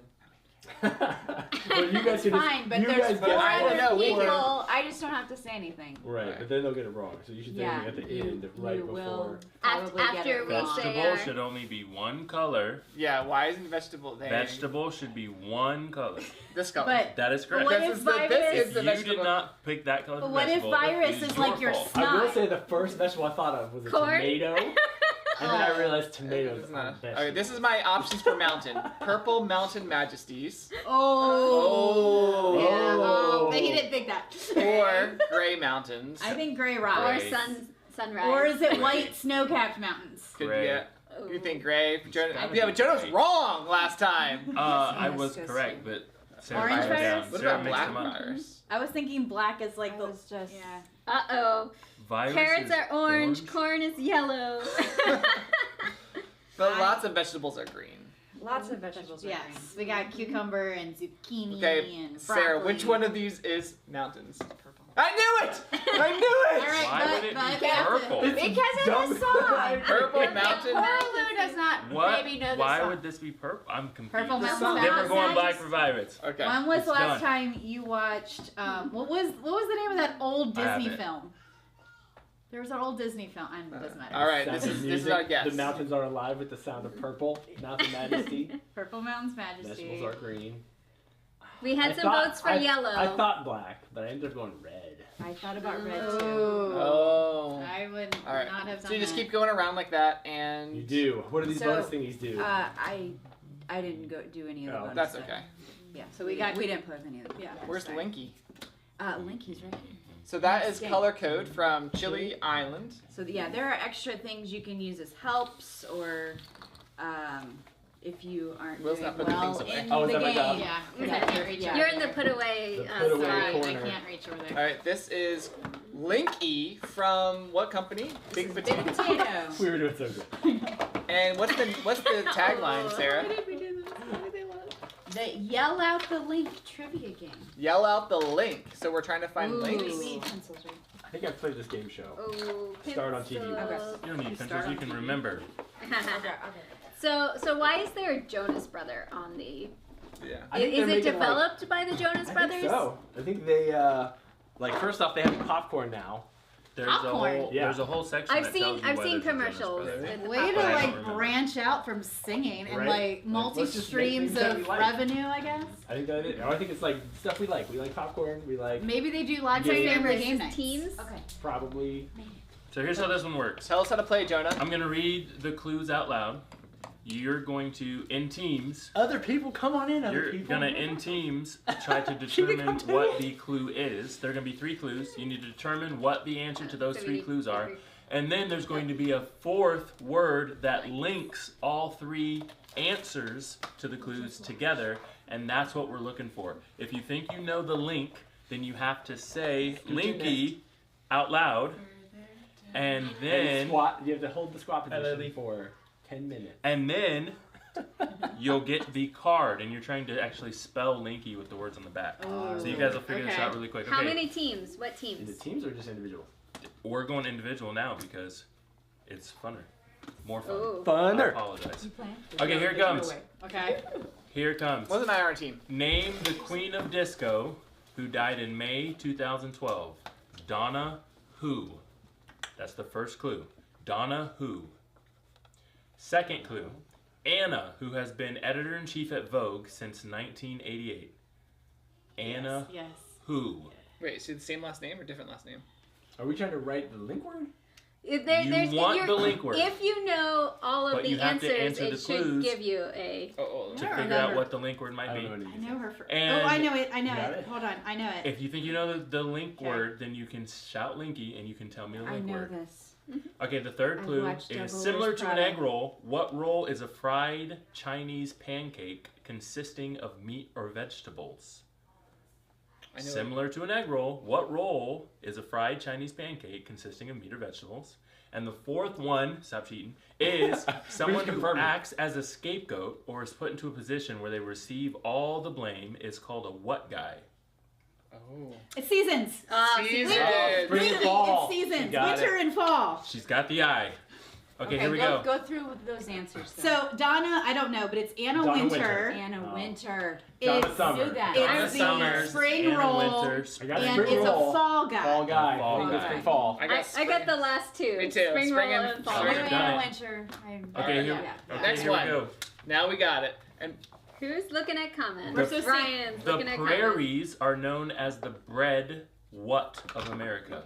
Well, you guys can Fine, but you there's guys four get I don't other know, we people. can- I just don't have to say anything. Right, but then they'll get it wrong. So you should say Yeah, it at the you- end, right you before. will After probably get it we wrong. say Vegetable our- should only be one color. Yeah, why isn't vegetable there? Vegetable should be one color. This color. But That is correct. what This if is the- this virus? is the you vegetable. did not pick that color. But for what if vegetable. virus It is like your fault. I will snot? say the first vegetable I thought of was a Corn? tomato, and then I realized tomatoes It's are not. vegetable. Okay, this is my options for mountain. Purple mountain majesties, Oh. Oh. Yeah. But he didn't pick that. or gray mountains. I think gray Or rock. Gray. sunrise. Or is it white snow-capped mountains? Could Gray. get. Oh. You think gray? Jonah, gotta yeah, be but Jonah's gray. wrong last time. I Yes, was yes, correct, but Sarah Orange wrote it down. virus? What Sarah about mixed black them up. virus? I was thinking black is like That the. was just. Yeah. Uh-oh. Virus Carrots is are orange, corn is yellow. But lots of vegetables are green. Lots of vegetables. Yes. We got cucumber and zucchini Okay, and broccoli. Sarah, which one of these is mountains? I knew it! I knew it! All right, Why but- would it but be we have to- purple? Because of Dumb. the song. Purple If mountain. Hulu does not What? maybe know the Why song. would this be purple? I'm confused. Purple The mountain. song. Then we're going Sounds black nice. for virus. Okay. When was It's the last done. time you watched? What was the name of that old I Disney haven't. film? There was an old Disney film. It doesn't matter. All right, Sound this of is music. our guess. The mountains are alive with the sound of purple. Mountain Majesty. Purple Mountain's Majesty. Vegetables are green. We had I some thought- votes for I yellow. thought black, but I ended up going red. I thought about red too. Oh. I would All right. not have done So you just that. keep going around like that, and You do. What do these So, bonus thingies do? I didn't go do any of the Oh, bonus that's stuff. okay. Yeah. So we got- we didn't play with any of them. Yeah. Where's Sorry. Linky? Linky's right. So that Next is game. color code from Chile Island. So yeah, there are extra things you can use as helps or if you aren't Will's doing not putting well things away. in Oh, is the that my game. job? Yeah. Yeah. I can't reach Yeah. You're in the put away. The put away Sorry, I corner. can't reach over All there. right, this is Linky from what company? Big Big Potato. potato. We were doing so good. And what's the tagline, Sarah? Why did we do this? Why did they love it? The Yell Out the Link trivia game. Yell out the link. So we're trying to find Ooh. links. Need pencils, right? I think I played this game show. Oh, Start on TV. pencils. You don't need Start pencils. on You can TV. remember. So why is there a Jonas Brother on the? Yeah. I think Is they're it making, like- developed by the Jonas I Brothers? think so. I think they, like, first off, they have popcorn now. There's Popcorn. a whole Yeah. there's a whole section I've that seen tells you I've why seen there's a Jonas commercials Brothers. with the Way to popcorn. I don't like remember. branch out from singing and Right. like Let's just make multi-streams things that of we like. revenue, I guess. I think that is. I think it's like stuff we like. We like popcorn. We like Maybe they do lots Game. of family Versus game nights. teams. Okay. probably. So here's how this one works. Tell us how to play, Jonah. I'm gonna read the clues out loud. You're going to, in teams, Other people, come on in. Other you're people. gonna, in teams, try to She can determine come too. what the clue is. There are gonna be 3 clues. You need to determine what the answer to those So we 3 need clues are. 3. And then there's going to be a 4th word that links all 3 answers to the clues together, and that's what we're looking for. If you think you know the link, then you have to say Linky out loud, and And then squat. You have to hold the squat position for 10 minutes. and then you'll get the card, and you're trying to actually spell Linky with the words on the back. So you guys will figure this Okay. out really quick. How Okay, many teams? What Is it teams? teams or just individual? we're going individual now because it's funner, more fun. Ooh. I Funner. apologize. Playing? Okay, here it comes. Okay. Here it comes. Wasn't I on our team? Name the Queen of Disco who died in May 2012. Donna who. That's the first clue. Donna who. Second clue. Anna, who has been editor-in-chief at Vogue since 1988. Anna who. Wait, is it the same last name or different last name? Are we trying to write the link word? You want the link word. If you know all of the answers, answer the it should clues give you a... to figure out what the link word might be. I know her for... And I know it. Hold on, I know it. If you think you know the link word, then you can shout Linky and you can tell me the link word. I know this. Okay, the third clue is similar to an egg roll. What roll is a fried Chinese pancake consisting of meat or vegetables? Similar to an egg roll, what roll is a fried Chinese pancake consisting of meat or vegetables? And the fourth one, stop cheating, is someone who acts as a scapegoat or is put into a position where they receive all the blame is called a what guy? Oh. It's seasons. Seasons. Spring and fall. It's seasons. Winter and fall. She's got the eye. Okay, here we go. Go through those answers. Then. So Donna, I don't know, but it's Anna Donna Winter. Anna Winter. Donna Summer. It's the spring roll, and it's a fall guy. Fall guy. Fall I think guy. it's fall. I got the last two. Me too. Spring roll and fall. Anna Winter. Okay, here Next we one. go. Now we got it. And Who's looking at comments? The Ryan's looking at comments. prairies are known as the bread what of America?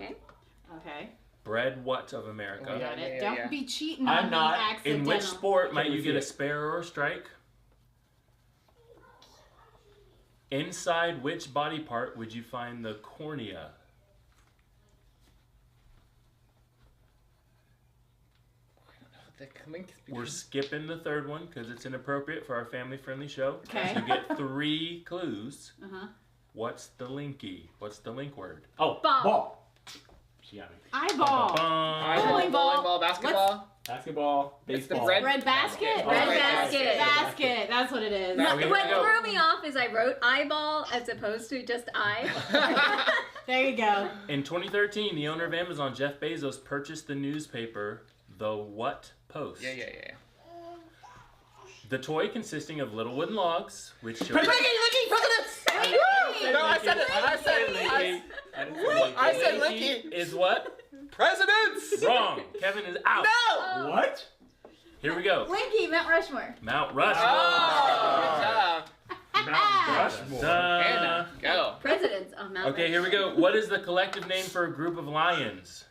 Okay. Bread what of America? Got it. Don't be cheating I'm on not. me accidental. In which sport might you get a spare or a strike? Inside which body part would you find the cornea? We're skipping the third one because it's inappropriate for our family-friendly show. Okay. So you get 3 clues. What's the linky? What's the link word? Oh, ball. She got me. Eyeball. Bowling ball, basketball. Basketball, baseball. Red basket. Red basket. Basket. That's what it is. Okay, What threw me off is I wrote eyeball as opposed to just eye. There you go. In 2013, the owner of Amazon, Jeff Bezos, purchased the newspaper The What Post. Yeah. The toy consisting of little wooden logs, which show... Presidents! No, I said it. I said Linky. Is what? Presidents! Wrong. Kevin is out. No! What? Here we go. Linky, Mount Rushmore. Mount Rushmore. Oh, good job. Mount Rushmore. Anna, go. Presidents of Mount Okay, here we go. What is the collective name for a group of lions?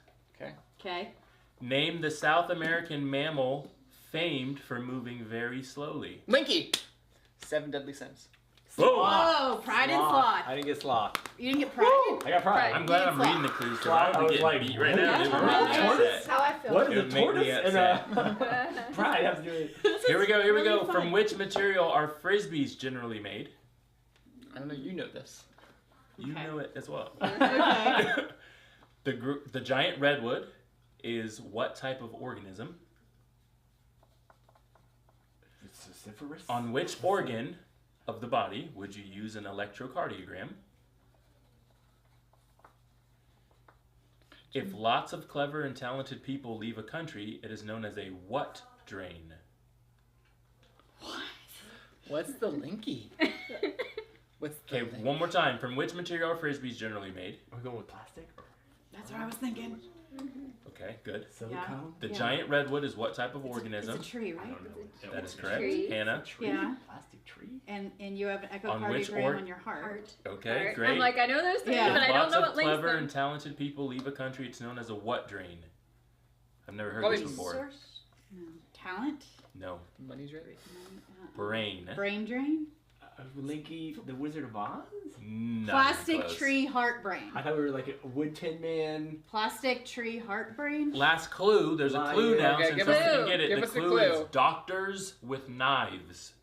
Okay. Name the South American mammal famed for moving very slowly. Linky. 7 Deadly Sins. Oh, pride and sloth. I didn't get sloth. You didn't get pride? I got pride. I'm glad I'm reading the clues because Sloth, I would I get was like, beat right now. It would what? make me Tortoise? upset. How I feel. What It is a would make me tortoise and pride have to do with? Here we go. Here we go. really From fun. which material are frisbees generally made? I don't know, you know this. You know it as well. Okay. The giant redwood is what type of organism? It's vociferous. On which organ of the body would you use an electrocardiogram? If lots of clever and talented people leave a country, it is known as a what drain? What's the Linky? What's the Okay, one more time. From which material are frisbees generally made? Are we going with plastic? That's what I was thinking. Okay, good. Silicone? The giant redwood is what type of organism? It's a tree, I right? don't know. That is correct. Tree. Hannah? Tree? Yeah. Plastic tree? And you have an On which echocardiogram on your heart. Okay, Heart. great. I'm like, I know those things, Yeah. but I don't Lots know of what links clever them. and talented people leave a country. It's known as a what drain? I've never heard Probably this before. No. Talent. No. Money's right. Brain. Brain drain. Linky, the Wizard of Oz? Not Plastic close. tree heart brain. I thought we were like a wood tin man. Plastic tree heart brain. Last clue. There's a Lion. clue now Okay, since give I us- didn't get it. give The us the clue clue. is doctors with knives.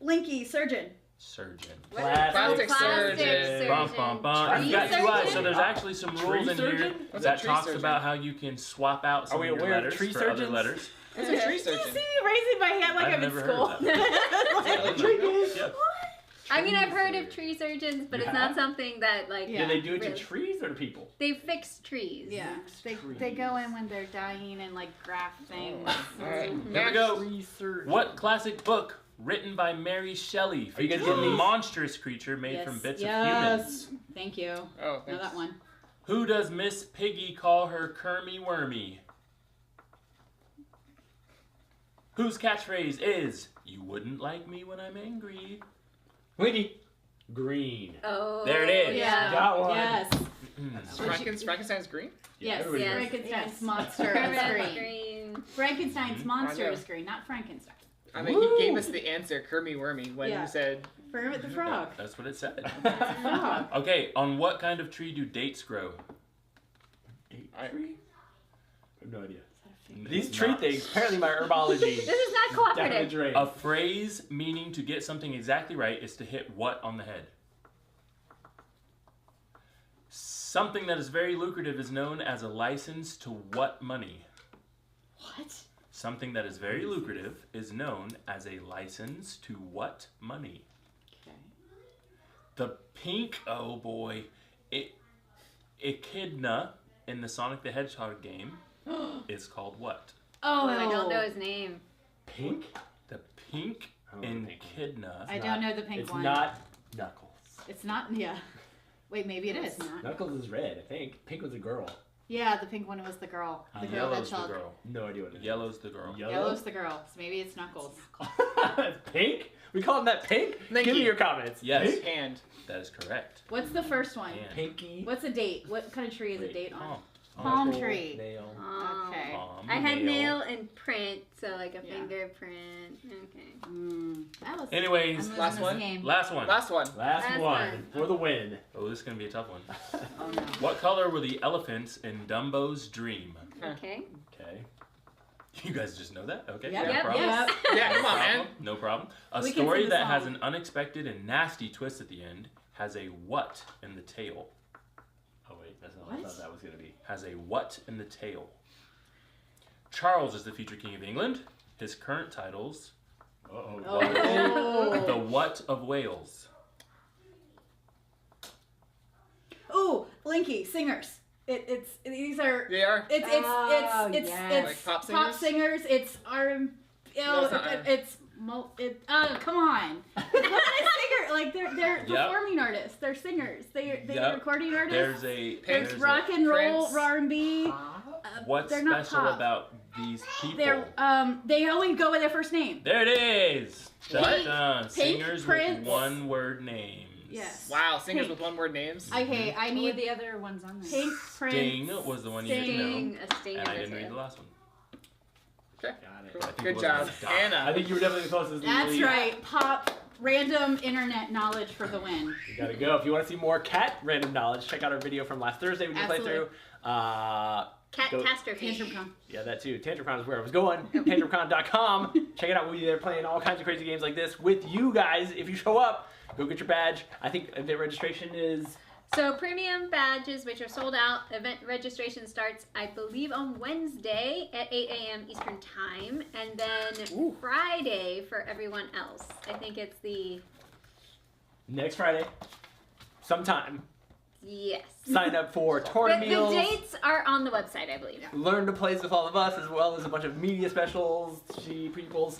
Linky, surgeon. Surgeon. Plastic surgeon. Bum, bum, bum. Tree You've got 2 eyes, so surgeon? there's actually some Tree rules in here surgeon? What's a that tree talks surgeon? about how you can swap out some Are we of your aware of letters tree for other surgeons? letters. What's a tree Did you see surgeon? me raising my hand like I've I'm in never school? heard of Yeah. I mean, I've heard of tree surgeons, but it's not something that, like, Yeah. Do they do it to really. trees or to people? They fix trees. Yeah, Trees. they go in when they're dying and like graft things. Alright, Here we next. go. Tree surgeon. What classic book written by Mary Shelley Are you features guys a getting these? monstrous creature made from bits of humans? Thank you. Oh, Know thanks. that one. Who does Miss Piggy call her Kermy Wormy? Whose catchphrase is, "You wouldn't like me when I'm angry"? Linky. Green. Oh. There it is. Yeah. Got one. Yes. Frankenstein's green? Yes. Everybody knows. Frankenstein's monster is green. Frankenstein's monster is green, not Frankenstein. I mean, you gave us the answer, Kermy Wormy, when you said... Kermit the Frog. That's what it said. That's a frog. Okay, on what kind of tree do dates grow? Tree? I have no idea. It's These tree not. things, apparently my herbology. This is not cooperative. definitely drained. A phrase meaning to get something exactly right is to hit what on the head? Something that is very lucrative is known as a license to what money? What? Something that is very lucrative is known as a license to what money? Okay. The pink, oh boy, Echidna in the Sonic the Hedgehog game is called what? Oh, I don't know his name. Pink? The pink Echidna. I don't know the pink It's one. not Knuckles. It's not, yeah. Wait, maybe it is. Knuckles is red, I think. Pink was a girl. Yeah, the pink one was the girl. The girl Yellow's the hedgehog. girl. No idea what it is. Yellow's the girl. Yellow's the girl. So maybe it's Knuckles. Pink? We call him that Pink? Linky. Give me your comments. Yes. Pink? Hand. That is correct. What's the first one? And Pinky. What's a date? What kind of tree is a date on? palm. Palm Knuckle, tree. Nail. Okay. Palm, I had nail. nail and print, so like a Yeah. fingerprint. Okay. That was. Anyways, I'm losing last this one? game. last one. Last one. Last Last one one. for the win. Oh, this is gonna be a tough one. Oh no. What color were the elephants in Dumbo's dream? Okay. Okay. You guys just know that? Okay. Yep. No Yep, problem. Yep. Yeah, No come on, man. problem. No problem. A We can story sing the that has song. an unexpected and nasty twist at the end has a what in the tail? Oh wait, that's not what I What? thought that was gonna be. Has a what in the tail? Charles is the future king of England. His current titles, Uh-oh. Oh. the what of Wales? Ooh, Linky singers. These are. They are. It's yes. Like pop pop singers? singers. It's R. No, it's not It's come on. What kind of singer? Like they're Yep. performing artists. They're singers. They're Yep. recording artists. There's a There's there's rock and roll, Prince. R&B. what's they're not special pop. about these people? They only go with their first name. There it is. Dun, What? dun. Pink, Singers Prince. with one-word names. Yes. Wow, singers Pink. with one-word names. Okay, I What were need the other ones on there? Pink, Prince. Sting was the one you didn't know, Sting, a sting and I in didn't the read the tail. last one. Okay. Got it. Cool. I think it Good was job, Doc. Anna. I think you were definitely the closest. That's lead. right. Pop random internet knowledge for the win. You gotta go. If you want to see more cat random knowledge, check out our video from last Thursday we did play through. Absolutely. Catastrophe. TantrumCon. Yeah, that too. TantrumCon is where I was going. TantrumCon.com. Check it out. We'll be there playing all kinds of crazy games like this with you guys. If you show up, go get your badge. I think event registration is... So premium badges, which are sold out, event registration starts, I believe, on Wednesday at 8 a.m. Eastern Time, and then Friday for everyone else. I think it's the next Friday. Sometime. yes. Sign up for tour The meals. dates are on the website, I believe. Learn to play with all of us, as well as a bunch of media specials, peoples.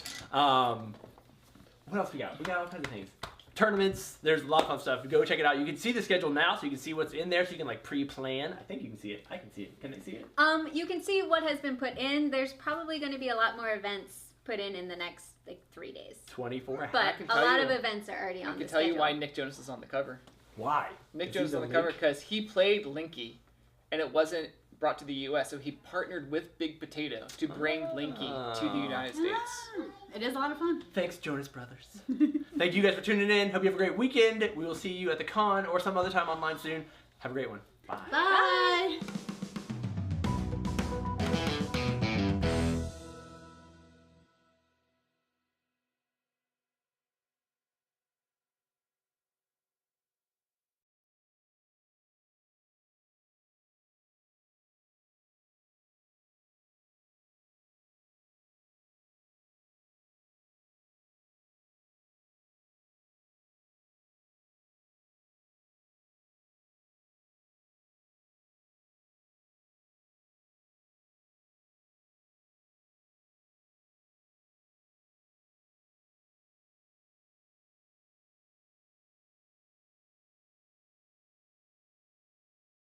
What else we got? We got all kinds of things. Tournaments. There's a lot of fun stuff. Go check it out. You can see the schedule now, so you can see what's in there, so you can like pre-plan. I think you can see it. I can see it. Can they see it? You can see what has been put in. There's probably going to be a lot more events put in the next like 3 days. 24. But can a tell lot you- of events are already I on the can tell you schedule. why Nick Jonas is on the cover. Why? Nick Is Jonas he is on the the cover link? because he played Linky, and it wasn't brought to the U.S., so he partnered with Big Potato to bring Linky to the United States. It is a lot of fun. Thanks, Jonas Brothers. Thank you guys for tuning in. Hope you have a great weekend. We will see you at the con or some other time online soon. Have a great one. Bye. Bye.